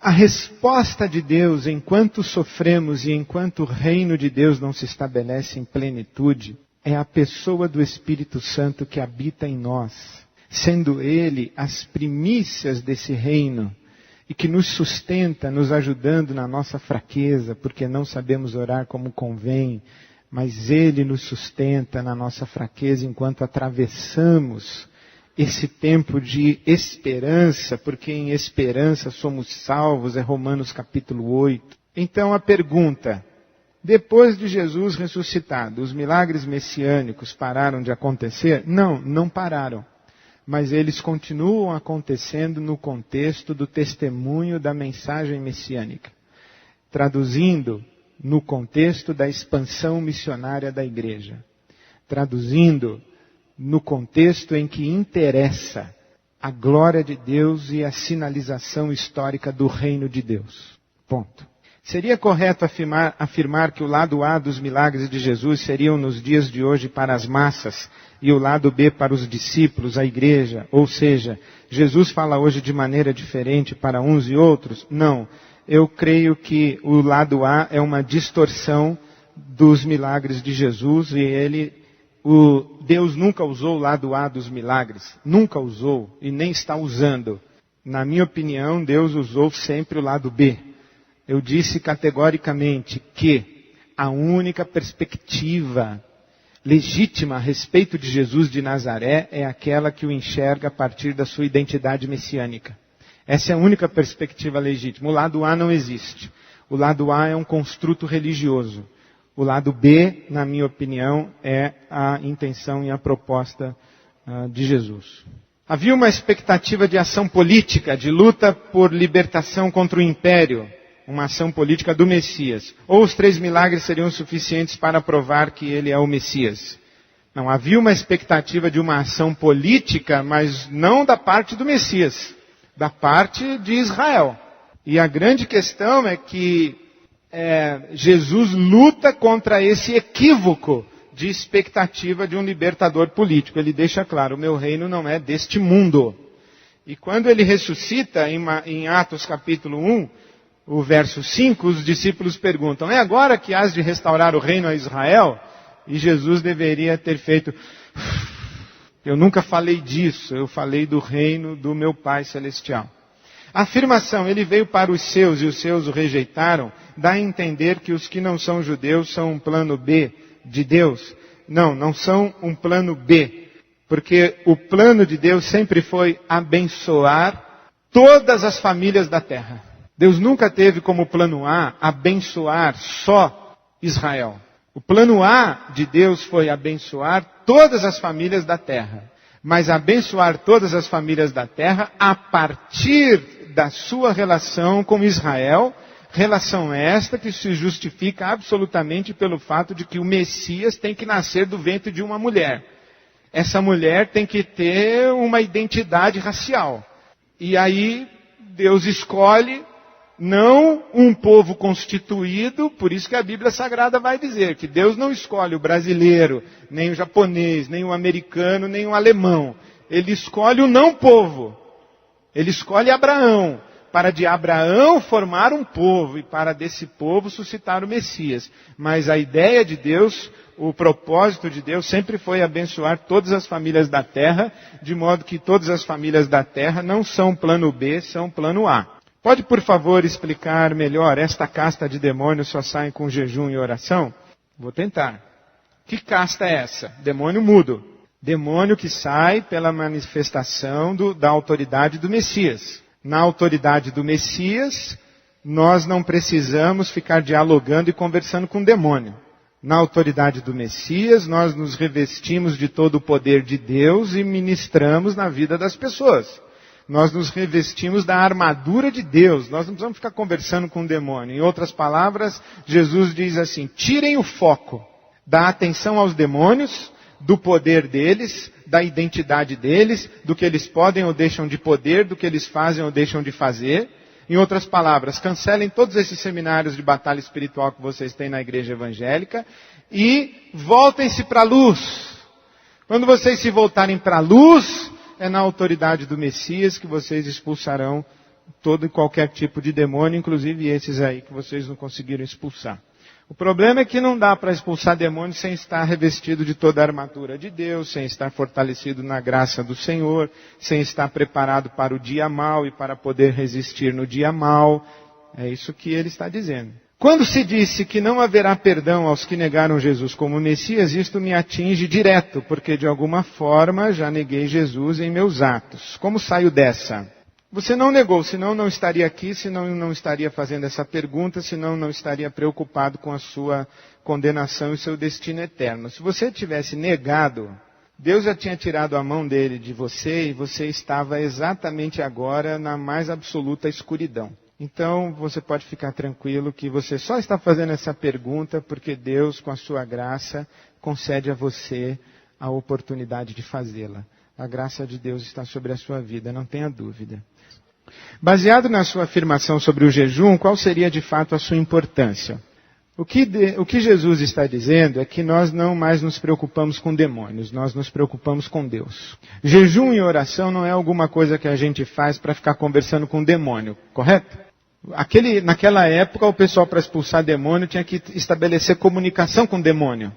A resposta de Deus enquanto sofremos e enquanto o reino de Deus não se estabelece em plenitude é a pessoa do Espírito Santo que habita em nós, sendo Ele as primícias desse reino e que nos sustenta, nos ajudando na nossa fraqueza, porque não sabemos orar como convém, mas Ele nos sustenta na nossa fraqueza enquanto atravessamos esse tempo de esperança, porque em esperança somos salvos, é Romanos capítulo 8. Então a pergunta: depois de Jesus ressuscitado, os milagres messiânicos pararam de acontecer? Não, não pararam. Mas eles continuam acontecendo no contexto do testemunho da mensagem messiânica. Traduzindo, no contexto da expansão missionária da igreja. Traduzindo, no contexto em que interessa a glória de Deus e a sinalização histórica do reino de Deus. Ponto. Seria correto afirmar que o lado A dos milagres de Jesus seriam nos dias de hoje para as massas e o lado B para os discípulos, a igreja? Ou seja, Jesus fala hoje de maneira diferente para uns e outros? Não. Eu creio que o lado A é uma distorção dos milagres de Jesus e Deus nunca usou o lado A dos milagres. Nunca usou e nem está usando. Na minha opinião, Deus usou sempre o lado B. Eu disse categoricamente que a única perspectiva legítima a respeito de Jesus de Nazaré é aquela que o enxerga a partir da sua identidade messiânica. Essa é a única perspectiva legítima. O lado A não existe. O lado A é um construto religioso. O lado B, na minha opinião, é a intenção e a proposta de Jesus. Havia uma expectativa de ação política, de luta por libertação contra o império. Uma ação política do Messias. Ou os 3 milagres seriam suficientes para provar que ele é o Messias. Não, havia uma expectativa de uma ação política, mas não da parte do Messias. Da parte de Israel. E a grande questão é que Jesus luta contra esse equívoco de expectativa de um libertador político. Ele deixa claro, o meu reino não é deste mundo. E quando ele ressuscita, em Atos capítulo 1, o verso 5, os discípulos perguntam, é agora que has de restaurar o reino a Israel? E Jesus deveria ter feito, eu nunca falei disso, eu falei do reino do meu Pai Celestial. A afirmação, ele veio para os seus e os seus o rejeitaram, dá a entender que os que não são judeus são um plano B de Deus. Não, não são um plano B, porque o plano de Deus sempre foi abençoar todas as famílias da terra. Deus nunca teve como plano A abençoar só Israel. O plano A de Deus foi abençoar todas as famílias da terra. Mas abençoar todas as famílias da terra a partir da sua relação com Israel, relação esta que se justifica absolutamente pelo fato de que o Messias tem que nascer do ventre de uma mulher. Essa mulher tem que ter uma identidade racial. E aí Deus escolhe não um povo constituído, por isso que a Bíblia Sagrada vai dizer que Deus não escolhe o brasileiro, nem o japonês, nem o americano, nem o alemão. Ele escolhe o não povo. Ele escolhe Abraão, para de Abraão formar um povo e para desse povo suscitar o Messias. Mas a ideia de Deus, o propósito de Deus sempre foi abençoar todas as famílias da terra, de modo que todas as famílias da terra não são plano B, são plano A. Pode, por favor, explicar melhor, esta casta de demônios só saem com jejum e oração? Vou tentar. Que casta é essa? Demônio mudo. Demônio que sai pela manifestação da autoridade do Messias. Na autoridade do Messias, nós não precisamos ficar dialogando e conversando com o demônio. Na autoridade do Messias, nós nos revestimos de todo o poder de Deus e ministramos na vida das pessoas. Nós nos revestimos da armadura de Deus. Nós não precisamos ficar conversando com o demônio. Em outras palavras, Jesus diz assim, tirem o foco da atenção aos demônios, do poder deles, da identidade deles, do que eles podem ou deixam de poder, do que eles fazem ou deixam de fazer. Em outras palavras, cancelem todos esses seminários de batalha espiritual que vocês têm na igreja evangélica e voltem-se para a luz. Quando vocês se voltarem para a luz, é na autoridade do Messias que vocês expulsarão todo e qualquer tipo de demônio, inclusive esses aí que vocês não conseguiram expulsar. O problema é que não dá para expulsar demônios sem estar revestido de toda a armadura de Deus, sem estar fortalecido na graça do Senhor, sem estar preparado para o dia mau e para poder resistir no dia mau. É isso que ele está dizendo. Quando se disse que não haverá perdão aos que negaram Jesus como Messias, isto me atinge direto, porque de alguma forma já neguei Jesus em meus atos. Como saio dessa? Você não negou, senão não estaria aqui, senão não estaria fazendo essa pergunta, senão não estaria preocupado com a sua condenação e seu destino eterno. Se você tivesse negado, Deus já tinha tirado a mão dele de você e você estava exatamente agora na mais absoluta escuridão. Então, você pode ficar tranquilo que você só está fazendo essa pergunta porque Deus, com a sua graça, concede a você a oportunidade de fazê-la. A graça de Deus está sobre a sua vida, não tenha dúvida. Baseado na sua afirmação sobre o jejum, qual seria de fato a sua importância? O que Jesus está dizendo é que nós não mais nos preocupamos com demônios, nós nos preocupamos com Deus. Jejum e oração não é alguma coisa que a gente faz para ficar conversando com o demônio, correto? Naquela época, o pessoal para expulsar demônio tinha que estabelecer comunicação com o demônio.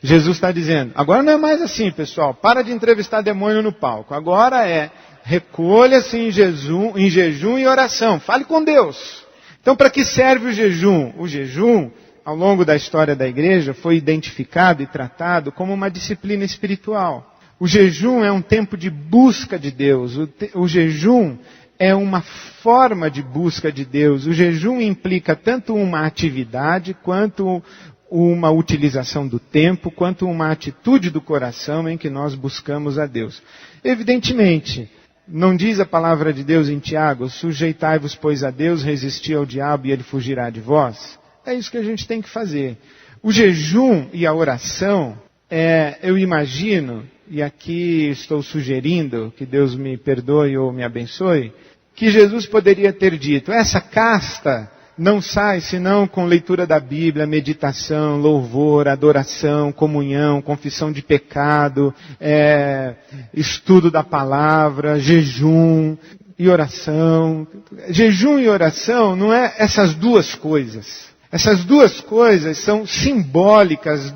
Jesus está dizendo, agora não é mais assim, pessoal, para de entrevistar demônio no palco. Agora recolha-se em jejum e oração, fale com Deus. Então, para que serve o jejum? O jejum ao longo da história da igreja, foi identificado e tratado como uma disciplina espiritual. O jejum é um tempo de busca de Deus. O jejum é uma forma de busca de Deus. O jejum implica tanto uma atividade, quanto uma utilização do tempo, quanto uma atitude do coração em que nós buscamos a Deus. Evidentemente, não diz a palavra de Deus em Tiago, sujeitai-vos, pois, a Deus, resisti ao diabo e ele fugirá de vós? É isso que a gente tem que fazer. O jejum e a oração, eu imagino, e aqui estou sugerindo, que Deus me perdoe ou me abençoe, que Jesus poderia ter dito, essa casta não sai senão com leitura da Bíblia, meditação, louvor, adoração, comunhão, confissão de pecado, estudo da palavra, jejum e oração. Jejum e oração não é essas duas coisas. Essas duas coisas são simbólicas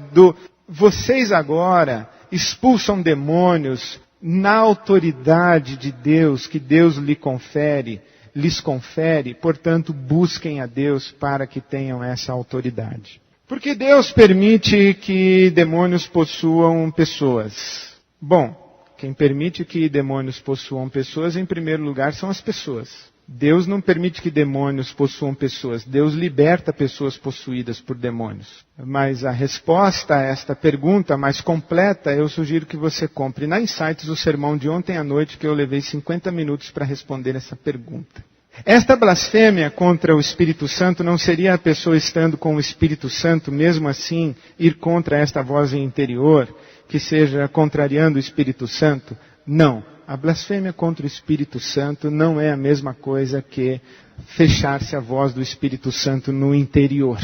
vocês agora expulsam demônios na autoridade de Deus, que Deus lhes confere, portanto, busquem a Deus para que tenham essa autoridade. Porque Deus permite que demônios possuam pessoas. Bom, quem permite que demônios possuam pessoas, em primeiro lugar, são as pessoas. Deus não permite que demônios possuam pessoas. Deus liberta pessoas possuídas por demônios. Mas a resposta a esta pergunta mais completa, eu sugiro que você compre na Insights o sermão de ontem à noite, que eu levei 50 minutos para responder essa pergunta. Esta blasfêmia contra o Espírito Santo não seria a pessoa estando com o Espírito Santo, mesmo assim, ir contra esta voz interior, que seja contrariando o Espírito Santo? Não. A blasfêmia contra o Espírito Santo não é a mesma coisa que fechar-se à voz do Espírito Santo no interior.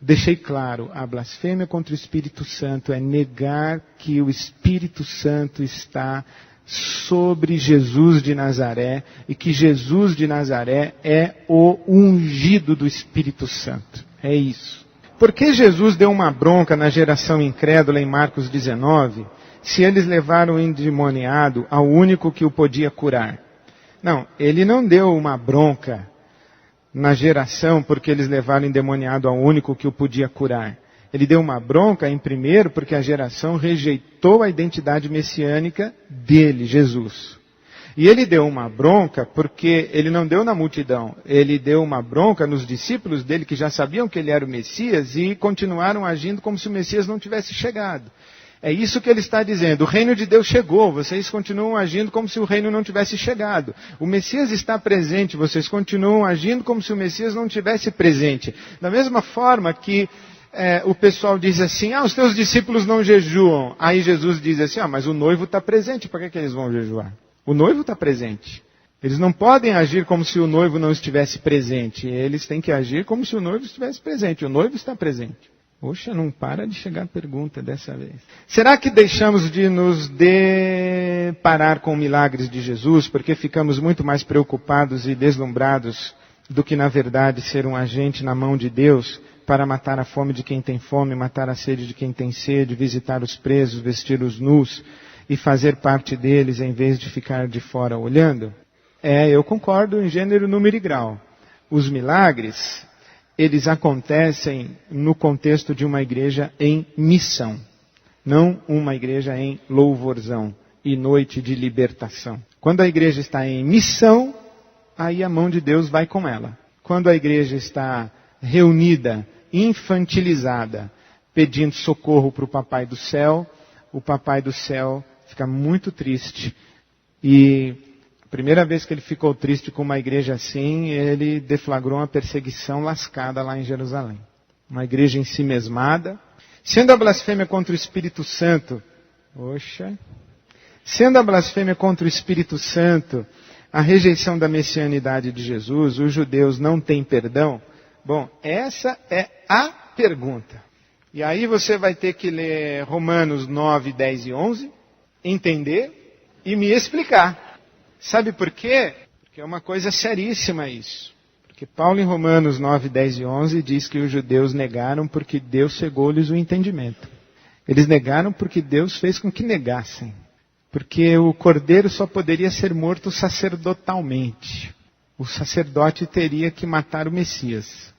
Deixei claro, a blasfêmia contra o Espírito Santo é negar que o Espírito Santo está sobre Jesus de Nazaré e que Jesus de Nazaré é o ungido do Espírito Santo. É isso. Por que Jesus deu uma bronca na geração incrédula em Marcos 19, se eles levaram o endemoniado ao único que o podia curar? Não, ele não deu uma bronca na geração porque eles levaram o endemoniado ao único que o podia curar. Ele deu uma bronca, em primeiro, porque a geração rejeitou a identidade messiânica dele, Jesus. E ele deu uma bronca porque ele não deu na multidão. Ele deu uma bronca nos discípulos dele que já sabiam que ele era o Messias e continuaram agindo como se o Messias não tivesse chegado. É isso que ele está dizendo. O reino de Deus chegou, vocês continuam agindo como se o reino não tivesse chegado. O Messias está presente, vocês continuam agindo como se o Messias não tivesse presente. Da mesma forma que o pessoal diz assim, os teus discípulos não jejuam. Aí Jesus diz assim, mas o noivo está presente, para que eles vão jejuar? O noivo está presente. Eles não podem agir como se o noivo não estivesse presente. Eles têm que agir como se o noivo estivesse presente. O noivo está presente. Poxa, não para de chegar a pergunta dessa vez. Será que deixamos de nos deparar com milagres de Jesus porque ficamos muito mais preocupados e deslumbrados do que, na verdade, ser um agente na mão de Deus para matar a fome de quem tem fome, matar a sede de quem tem sede, visitar os presos, vestir os nus e fazer parte deles em vez de ficar de fora olhando? Eu concordo em gênero, número e grau. Os milagres, eles acontecem no contexto de uma igreja em missão, não uma igreja em louvorzão e noite de libertação. Quando a igreja está em missão, aí a mão de Deus vai com ela. Quando a igreja está reunida, infantilizada, pedindo socorro para o Papai do Céu, o Papai do Céu fica muito triste. E a primeira vez que ele ficou triste com uma igreja assim, ele deflagrou uma perseguição lascada lá em Jerusalém. Uma igreja em si mesmada. Sendo a blasfêmia contra o Espírito Santo, sendo a blasfêmia contra o Espírito Santo, a rejeição da messianidade de Jesus, os judeus não têm perdão. Bom, essa é a pergunta. E aí você vai ter que ler Romanos 9, 10 e 11, entender e me explicar. Sabe por quê? Porque é uma coisa seríssima isso. Porque Paulo em Romanos 9, 10 e 11 diz que os judeus negaram porque Deus cegou-lhes o entendimento. Eles negaram porque Deus fez com que negassem. Porque o cordeiro só poderia ser morto sacerdotalmente. O sacerdote teria que matar o Messias.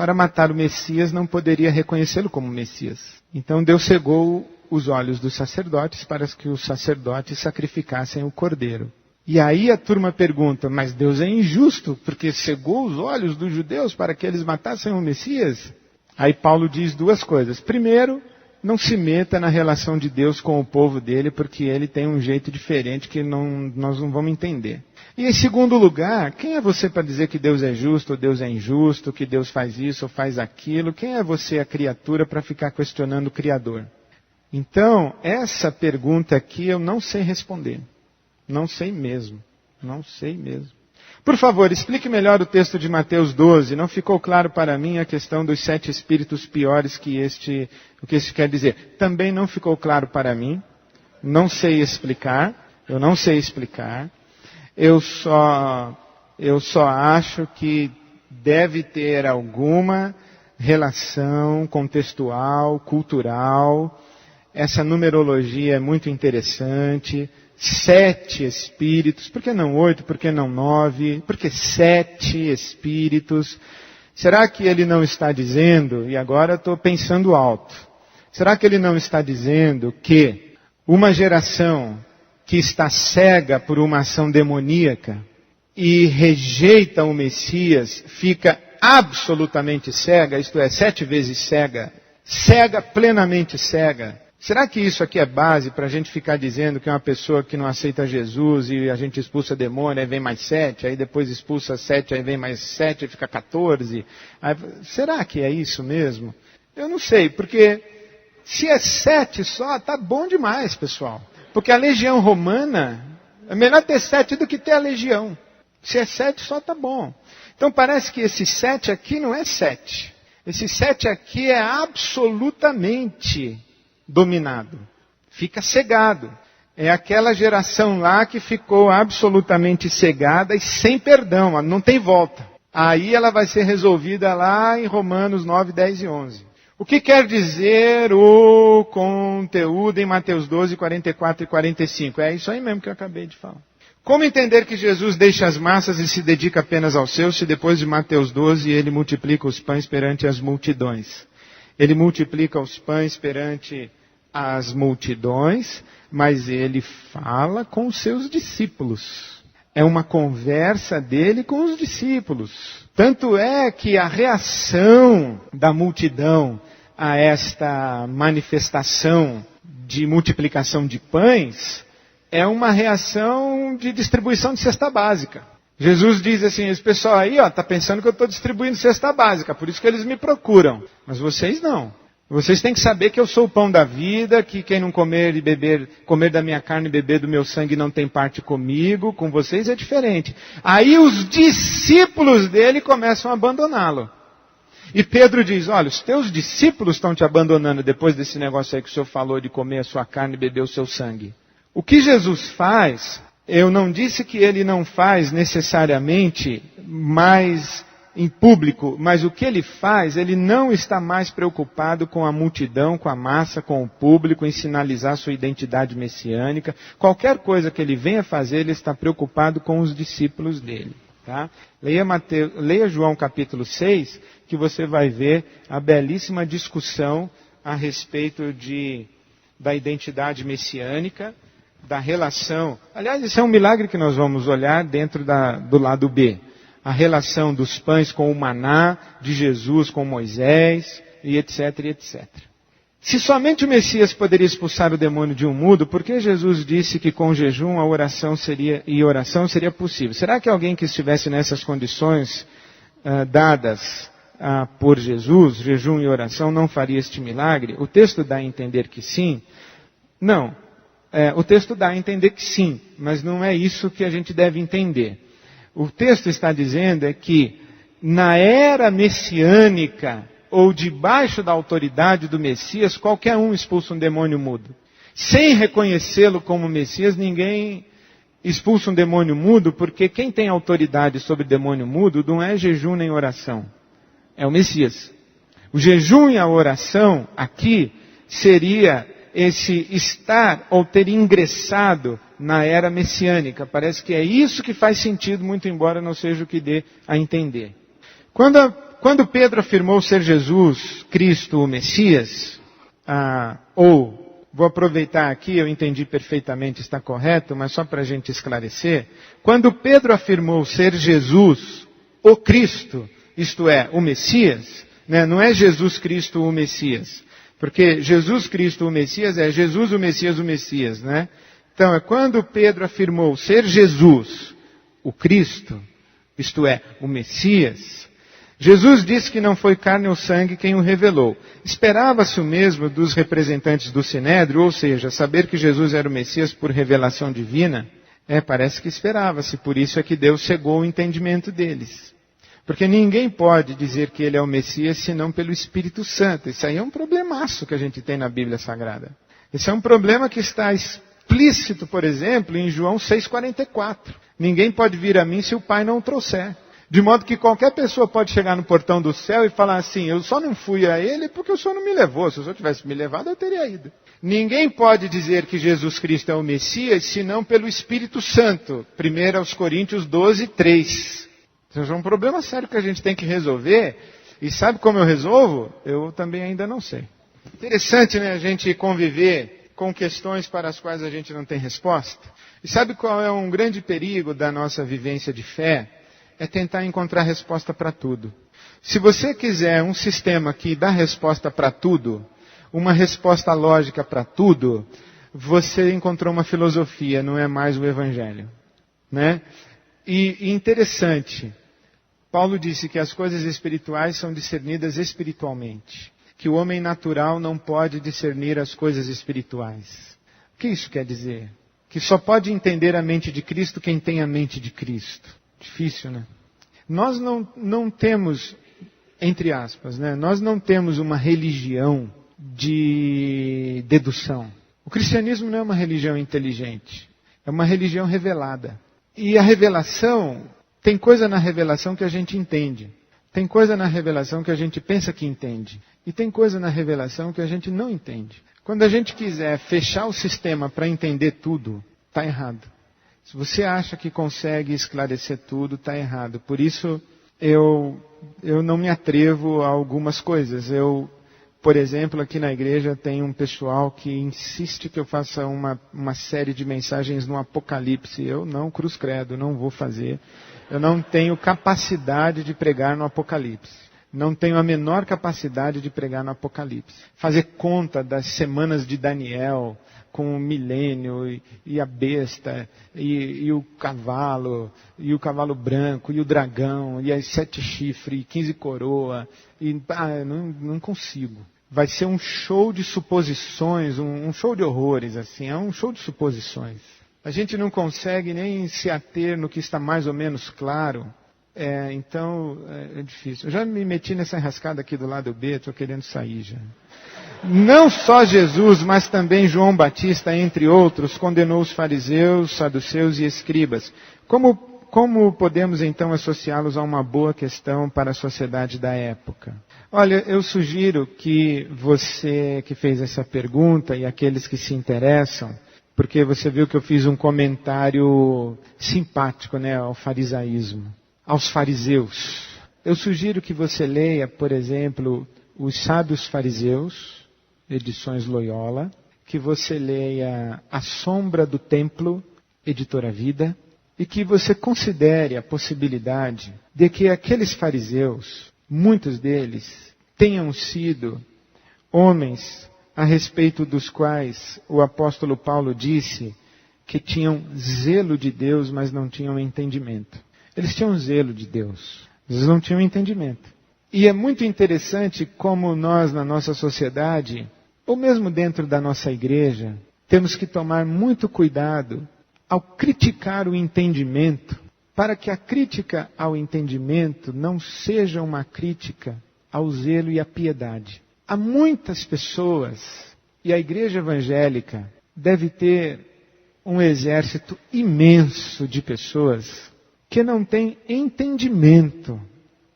para matar o Messias, não poderia reconhecê-lo como Messias. Então Deus cegou os olhos dos sacerdotes para que os sacerdotes sacrificassem o cordeiro. E aí a turma pergunta, mas Deus é injusto, porque cegou os olhos dos judeus para que eles matassem o Messias? Aí Paulo diz duas coisas. Primeiro, não se meta na relação de Deus com o povo dele, porque ele tem um jeito diferente que nós não vamos entender. E em segundo lugar, quem é você para dizer que Deus é justo ou Deus é injusto, que Deus faz isso ou faz aquilo? Quem é você, a criatura, para ficar questionando o Criador? Então, essa pergunta aqui eu não sei responder. Não sei mesmo. Não sei mesmo. Por favor, explique melhor o texto de Mateus 12. Não ficou claro para mim a questão dos 7 espíritos piores o que este quer dizer. Também não ficou claro para mim. Não sei explicar. Eu não sei explicar. Eu só acho que deve ter alguma relação contextual, cultural. Essa numerologia é muito interessante. 7 espíritos, por que não 8, por que não 9, por que 7 espíritos? Será que ele não está dizendo, e agora estou pensando alto, será que ele não está dizendo que uma geração que está cega por uma ação demoníaca e rejeita o Messias, fica absolutamente cega, isto é, 7 vezes cega, plenamente cega? Será que isso aqui é base para a gente ficar dizendo que é uma pessoa que não aceita Jesus e a gente expulsa demônio, aí vem mais 7, aí depois expulsa 7, aí vem mais 7, aí fica 14? Será que é isso mesmo? Eu não sei, porque se é 7 só, tá bom demais, pessoal. Porque a legião romana, é melhor ter 7 do que ter a legião. Se é 7 só, tá bom. Então parece que esse 7 aqui não é 7. Esse 7 aqui é absolutamente dominado. Fica cegado. É aquela geração lá que ficou absolutamente cegada e sem perdão, não tem volta. Aí ela vai ser resolvida lá em Romanos 9, 10 e 11. O que quer dizer o conteúdo em Mateus 12, 44 e 45? É isso aí mesmo que eu acabei de falar. Como entender que Jesus deixa as massas e se dedica apenas aos seus, se depois de Mateus 12 ele multiplica os pães perante as multidões? Ele multiplica os pães perante as multidões, mas ele fala com os seus discípulos. É uma conversa dele com os discípulos. Tanto é que a reação da multidão a esta manifestação de multiplicação de pães é uma reação de distribuição de cesta básica. Jesus diz assim, esse pessoal aí está pensando que eu estou distribuindo cesta básica, por isso que eles me procuram. Mas vocês não. Vocês têm que saber que eu sou o pão da vida, que quem não comer e beber, comer da minha carne e beber do meu sangue não tem parte comigo, com vocês é diferente. Aí os discípulos dele começam a abandoná-lo. E Pedro diz, olha, os teus discípulos estão te abandonando depois desse negócio aí que o Senhor falou de comer a sua carne e beber o seu sangue. O que Jesus faz, eu não disse que ele não faz necessariamente mais em público, mas o que ele faz, ele não está mais preocupado com a multidão, com a massa, com o público, em sinalizar sua identidade messiânica. Qualquer coisa que ele venha fazer, ele está preocupado com os discípulos dele. Tá? Leia João capítulo 6, que você vai ver a belíssima discussão a respeito da identidade messiânica, da relação. Aliás, isso é um milagre que nós vamos olhar dentro do lado B. A relação dos pães com o maná, de Jesus com Moisés, e etc, e etc. Se somente o Messias poderia expulsar o demônio de um mudo, por que Jesus disse que com jejum a oração seria possível? Será que alguém que estivesse nessas condições dadas por Jesus, jejum e oração, não faria este milagre? O texto dá a entender que sim. Não. O texto dá a entender que sim, mas não é isso que a gente deve entender. O texto está dizendo é que na era messiânica, ou debaixo da autoridade do Messias, qualquer um expulsa um demônio mudo. Sem reconhecê-lo como Messias, ninguém expulsa um demônio mudo, porque quem tem autoridade sobre demônio mudo não é jejum nem oração. É o Messias. O jejum e a oração aqui seria esse estar ou ter ingressado na era messiânica. Parece que é isso que faz sentido, muito embora não seja o que dê a entender. Quando quando Pedro afirmou ser Jesus Cristo o Messias, vou aproveitar aqui, eu entendi perfeitamente, está correto, mas só para a gente esclarecer, quando Pedro afirmou ser Jesus o Cristo, isto é, o Messias, né, não é Jesus Cristo o Messias, porque Jesus Cristo o Messias é Jesus o Messias, né? Então, é quando Pedro afirmou ser Jesus o Cristo, isto é, o Messias, Jesus disse que não foi carne ou sangue quem o revelou. Esperava-se o mesmo dos representantes do Sinédrio, ou seja, saber que Jesus era o Messias por revelação divina. Parece que esperava-se, por isso é que Deus cegou o entendimento deles. Porque ninguém pode dizer que ele é o Messias senão pelo Espírito Santo. Isso aí é um problemaço que a gente tem na Bíblia Sagrada. Esse é um problema que está explícito, por exemplo, em João 6,44. Ninguém pode vir a mim se o Pai não o trouxer. De modo que qualquer pessoa pode chegar no portão do céu e falar assim, eu só não fui a ele porque o Senhor não me levou. Se o Senhor tivesse me levado, eu teria ido. Ninguém pode dizer que Jesus Cristo é o Messias, senão pelo Espírito Santo. 1 Coríntios 12:3. Então é um problema sério que a gente tem que resolver. E sabe como eu resolvo? Eu também ainda não sei. Interessante, né, a gente conviver com questões para as quais a gente não tem resposta. E sabe qual é um grande perigo da nossa vivência de fé? É tentar encontrar resposta para tudo. Se você quiser um sistema que dá resposta para tudo, uma resposta lógica para tudo, você encontrou uma filosofia, não é mais o Evangelho, né? E interessante, Paulo disse que as coisas espirituais são discernidas espiritualmente, que o homem natural não pode discernir as coisas espirituais. O que isso quer dizer? Que só pode entender a mente de Cristo quem tem a mente de Cristo. Difícil, né? Nós não temos, entre aspas, né? Nós não temos uma religião de dedução. O cristianismo não é uma religião inteligente. É uma religião revelada. E a revelação, tem coisa na revelação que a gente entende. Tem coisa na revelação que a gente pensa que entende. E tem coisa na revelação que a gente não entende. Quando a gente quiser fechar o sistema para entender tudo, está errado. Se você acha que consegue esclarecer tudo, está errado. Por isso, eu não me atrevo a algumas coisas. Por exemplo, aqui na igreja tem um pessoal que insiste que eu faça uma série de mensagens no Apocalipse. Eu não, cruz credo, não vou fazer. Eu não tenho capacidade de pregar no Apocalipse. Não tenho a menor capacidade de pregar no Apocalipse. Fazer conta das semanas de Daniel, com o milênio e a besta e o cavalo branco e o dragão e as 7 chifres e 15 coroas não consigo. Vai ser um show de suposições, um show de horrores, assim, é um show de suposições. A gente não consegue nem se ater no que está mais ou menos claro. Então é difícil. Eu já me meti nessa enrascada aqui do lado B, estou querendo sair já. Não só Jesus, mas também João Batista, entre outros, condenou os fariseus, saduceus e escribas. Como podemos então associá-los a uma boa questão para a sociedade da época? Olha, eu sugiro que você que fez essa pergunta e aqueles que se interessam, porque você viu que eu fiz um comentário simpático, né, ao farisaísmo, aos fariseus. Eu sugiro que você leia, por exemplo, Os Sábios Fariseus, edições Loyola, que você leia A Sombra do Templo, editora Vida, e que você considere a possibilidade de que aqueles fariseus, muitos deles, tenham sido homens a respeito dos quais o apóstolo Paulo disse que tinham zelo de Deus, mas não tinham entendimento. Eles tinham zelo de Deus, eles não tinham entendimento. E é muito interessante como nós, na nossa sociedade, ou mesmo dentro da nossa igreja, temos que tomar muito cuidado ao criticar o entendimento, para que a crítica ao entendimento não seja uma crítica ao zelo e à piedade. Há muitas pessoas, e a igreja evangélica deve ter um exército imenso de pessoas que não têm entendimento,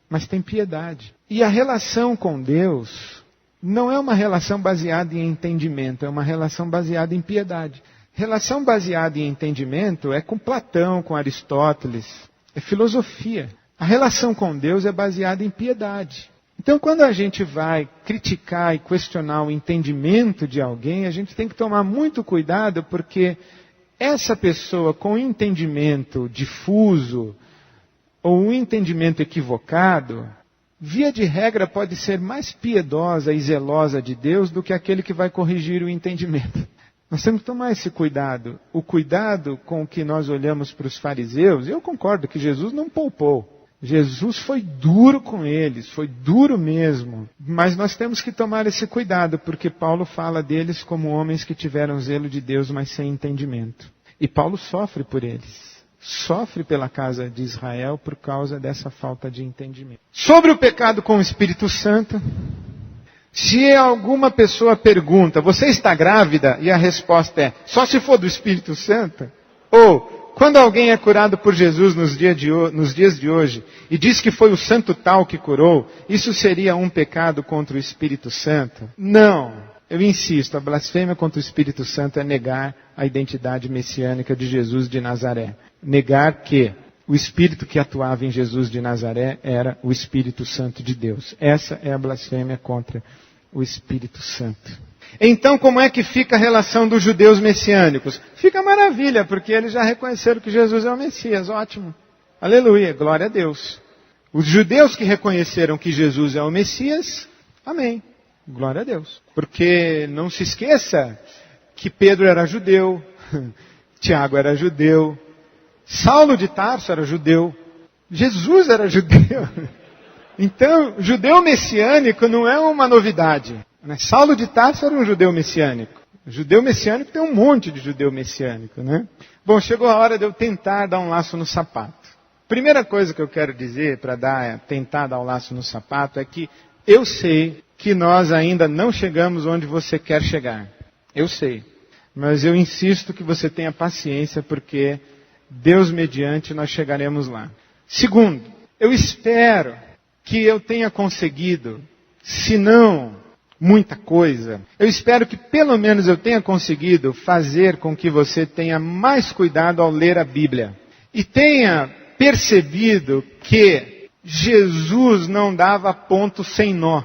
mas têm piedade. E a relação com Deus não é uma relação baseada em entendimento, é uma relação baseada em piedade. Relação baseada em entendimento é com Platão, com Aristóteles, é filosofia. A relação com Deus é baseada em piedade. Então, quando a gente vai criticar e questionar o entendimento de alguém, a gente tem que tomar muito cuidado, porque essa pessoa com entendimento difuso ou um entendimento equivocado, via de regra pode ser mais piedosa e zelosa de Deus do que aquele que vai corrigir o entendimento. Nós temos que tomar esse cuidado. O cuidado com o que nós olhamos para os fariseus, eu concordo que Jesus não poupou. Jesus foi duro com eles, foi duro mesmo. Mas nós temos que tomar esse cuidado, porque Paulo fala deles como homens que tiveram zelo de Deus, mas sem entendimento. E Paulo sofre por eles. Sofre pela casa de Israel por causa dessa falta de entendimento. Sobre o pecado com o Espírito Santo, se alguma pessoa pergunta, você está grávida? E a resposta é, só se for do Espírito Santo? Ou, quando alguém é curado por Jesus nos dias de hoje e diz que foi o santo tal que curou, isso seria um pecado contra o Espírito Santo? Não. Eu insisto, a blasfêmia contra o Espírito Santo é negar a identidade messiânica de Jesus de Nazaré. Negar que o Espírito que atuava em Jesus de Nazaré era o Espírito Santo de Deus. Essa é a blasfêmia contra o Espírito Santo. Então, como é que fica a relação dos judeus messiânicos? Fica maravilha, porque eles já reconheceram que Jesus é o Messias. Ótimo. Aleluia, glória a Deus. Os judeus que reconheceram que Jesus é o Messias, amém. Glória a Deus. Porque não se esqueça que Pedro era judeu, Tiago era judeu, Saulo de Tarso era judeu, Jesus era judeu. Então, judeu messiânico não é uma novidade. Saulo de Tarso era um judeu messiânico. O judeu messiânico tem um monte de judeu messiânico, né? Bom, chegou a hora de eu tentar dar um laço no sapato. Primeira coisa que eu quero dizer para tentar dar um laço no sapato é que eu sei que nós ainda não chegamos onde você quer chegar. Eu sei. Mas eu insisto que você tenha paciência, porque Deus mediante nós chegaremos lá. Segundo, eu espero que eu tenha conseguido, se não muita coisa, eu espero que pelo menos eu tenha conseguido fazer com que você tenha mais cuidado ao ler a Bíblia. E tenha percebido que Jesus não dava ponto sem nó.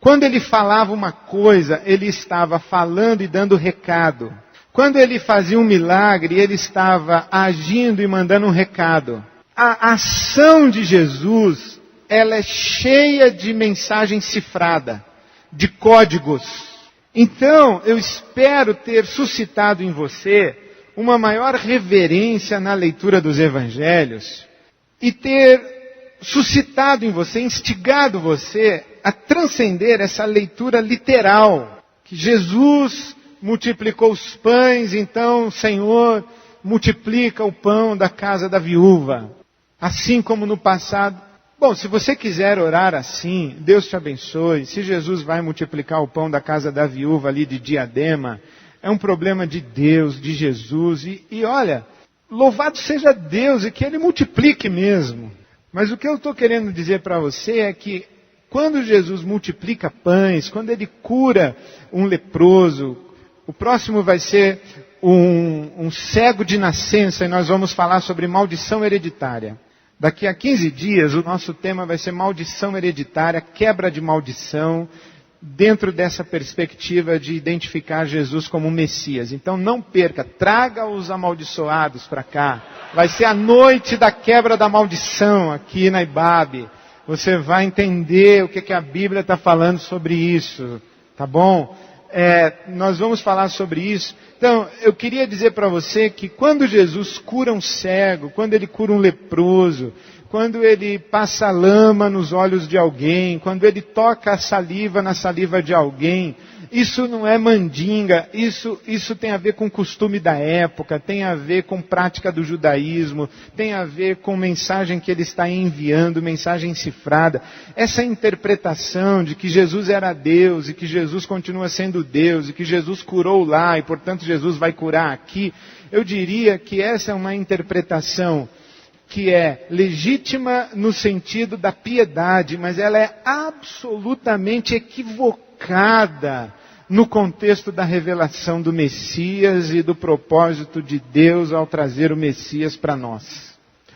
Quando ele falava uma coisa, ele estava falando e dando recado. Quando ele fazia um milagre, ele estava agindo e mandando um recado. A ação de Jesus, ela é cheia de mensagem cifrada, de códigos. Então, eu espero ter suscitado em você uma maior reverência na leitura dos evangelhos e ter suscitado em você, instigado você a transcender essa leitura literal, que Jesus multiplicou os pães, então, Senhor, multiplica o pão da casa da viúva. Assim como no passado. Bom, se você quiser orar assim, Deus te abençoe. Se Jesus vai multiplicar o pão da casa da viúva ali de Diadema, é um problema de Deus, de Jesus. E olha, louvado seja Deus e que Ele multiplique mesmo. Mas o que eu estou querendo dizer para você é que quando Jesus multiplica pães, quando Ele cura um leproso, o próximo vai ser um cego de nascença e nós vamos falar sobre maldição hereditária. Daqui a 15 dias o nosso tema vai ser maldição hereditária, quebra de maldição, dentro dessa perspectiva de identificar Jesus como Messias. Então não perca, traga os amaldiçoados para cá. Vai ser a noite da quebra da maldição aqui na IBAB. Você vai entender o que a Bíblia está falando sobre isso, tá bom? Nós vamos falar sobre isso. Então, eu queria dizer para você que quando Jesus cura um cego, quando Ele cura um leproso, quando Ele passa lama nos olhos de alguém, quando Ele toca a saliva na saliva de alguém, isso não é mandinga, isso tem a ver com costume da época, tem a ver com prática do judaísmo, tem a ver com mensagem que Ele está enviando, mensagem cifrada. Essa interpretação de que Jesus era Deus e que Jesus continua sendo Deus e que Jesus curou lá e portanto Jesus vai curar aqui, eu diria que essa é uma interpretação que é legítima no sentido da piedade, mas ela é absolutamente equivocada no contexto da revelação do Messias e do propósito de Deus ao trazer o Messias para nós.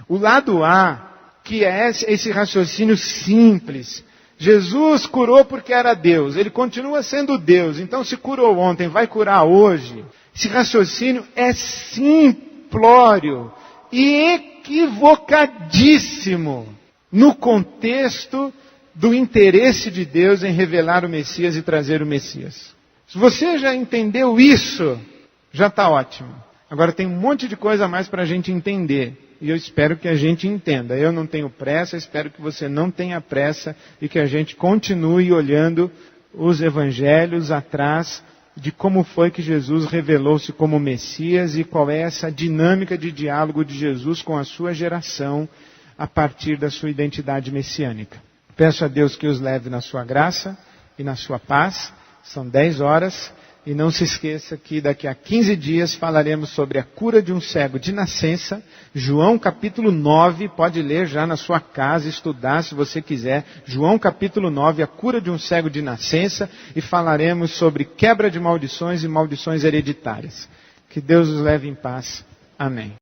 O lado A que é esse raciocínio simples. Jesus curou porque era Deus, ele continua sendo Deus, então se curou ontem, vai curar hoje. Esse raciocínio é simplório e equivocadíssimo no contexto do interesse de Deus em revelar o Messias e trazer o Messias. Se você já entendeu isso, já está ótimo. Agora tem um monte de coisa a mais para a gente entender. E eu espero que a gente entenda. Eu não tenho pressa, espero que você não tenha pressa e que a gente continue olhando os evangelhos atrás de como foi que Jesus revelou-se como Messias e qual é essa dinâmica de diálogo de Jesus com a sua geração a partir da sua identidade messiânica. Peço a Deus que os leve na sua graça e na sua paz. São 10 horas. E não se esqueça que daqui a 15 dias falaremos sobre a cura de um cego de nascença. João capítulo 9, pode ler já na sua casa, estudar se você quiser. João capítulo 9, a cura de um cego de nascença. E falaremos sobre quebra de maldições e maldições hereditárias. Que Deus os leve em paz. Amém.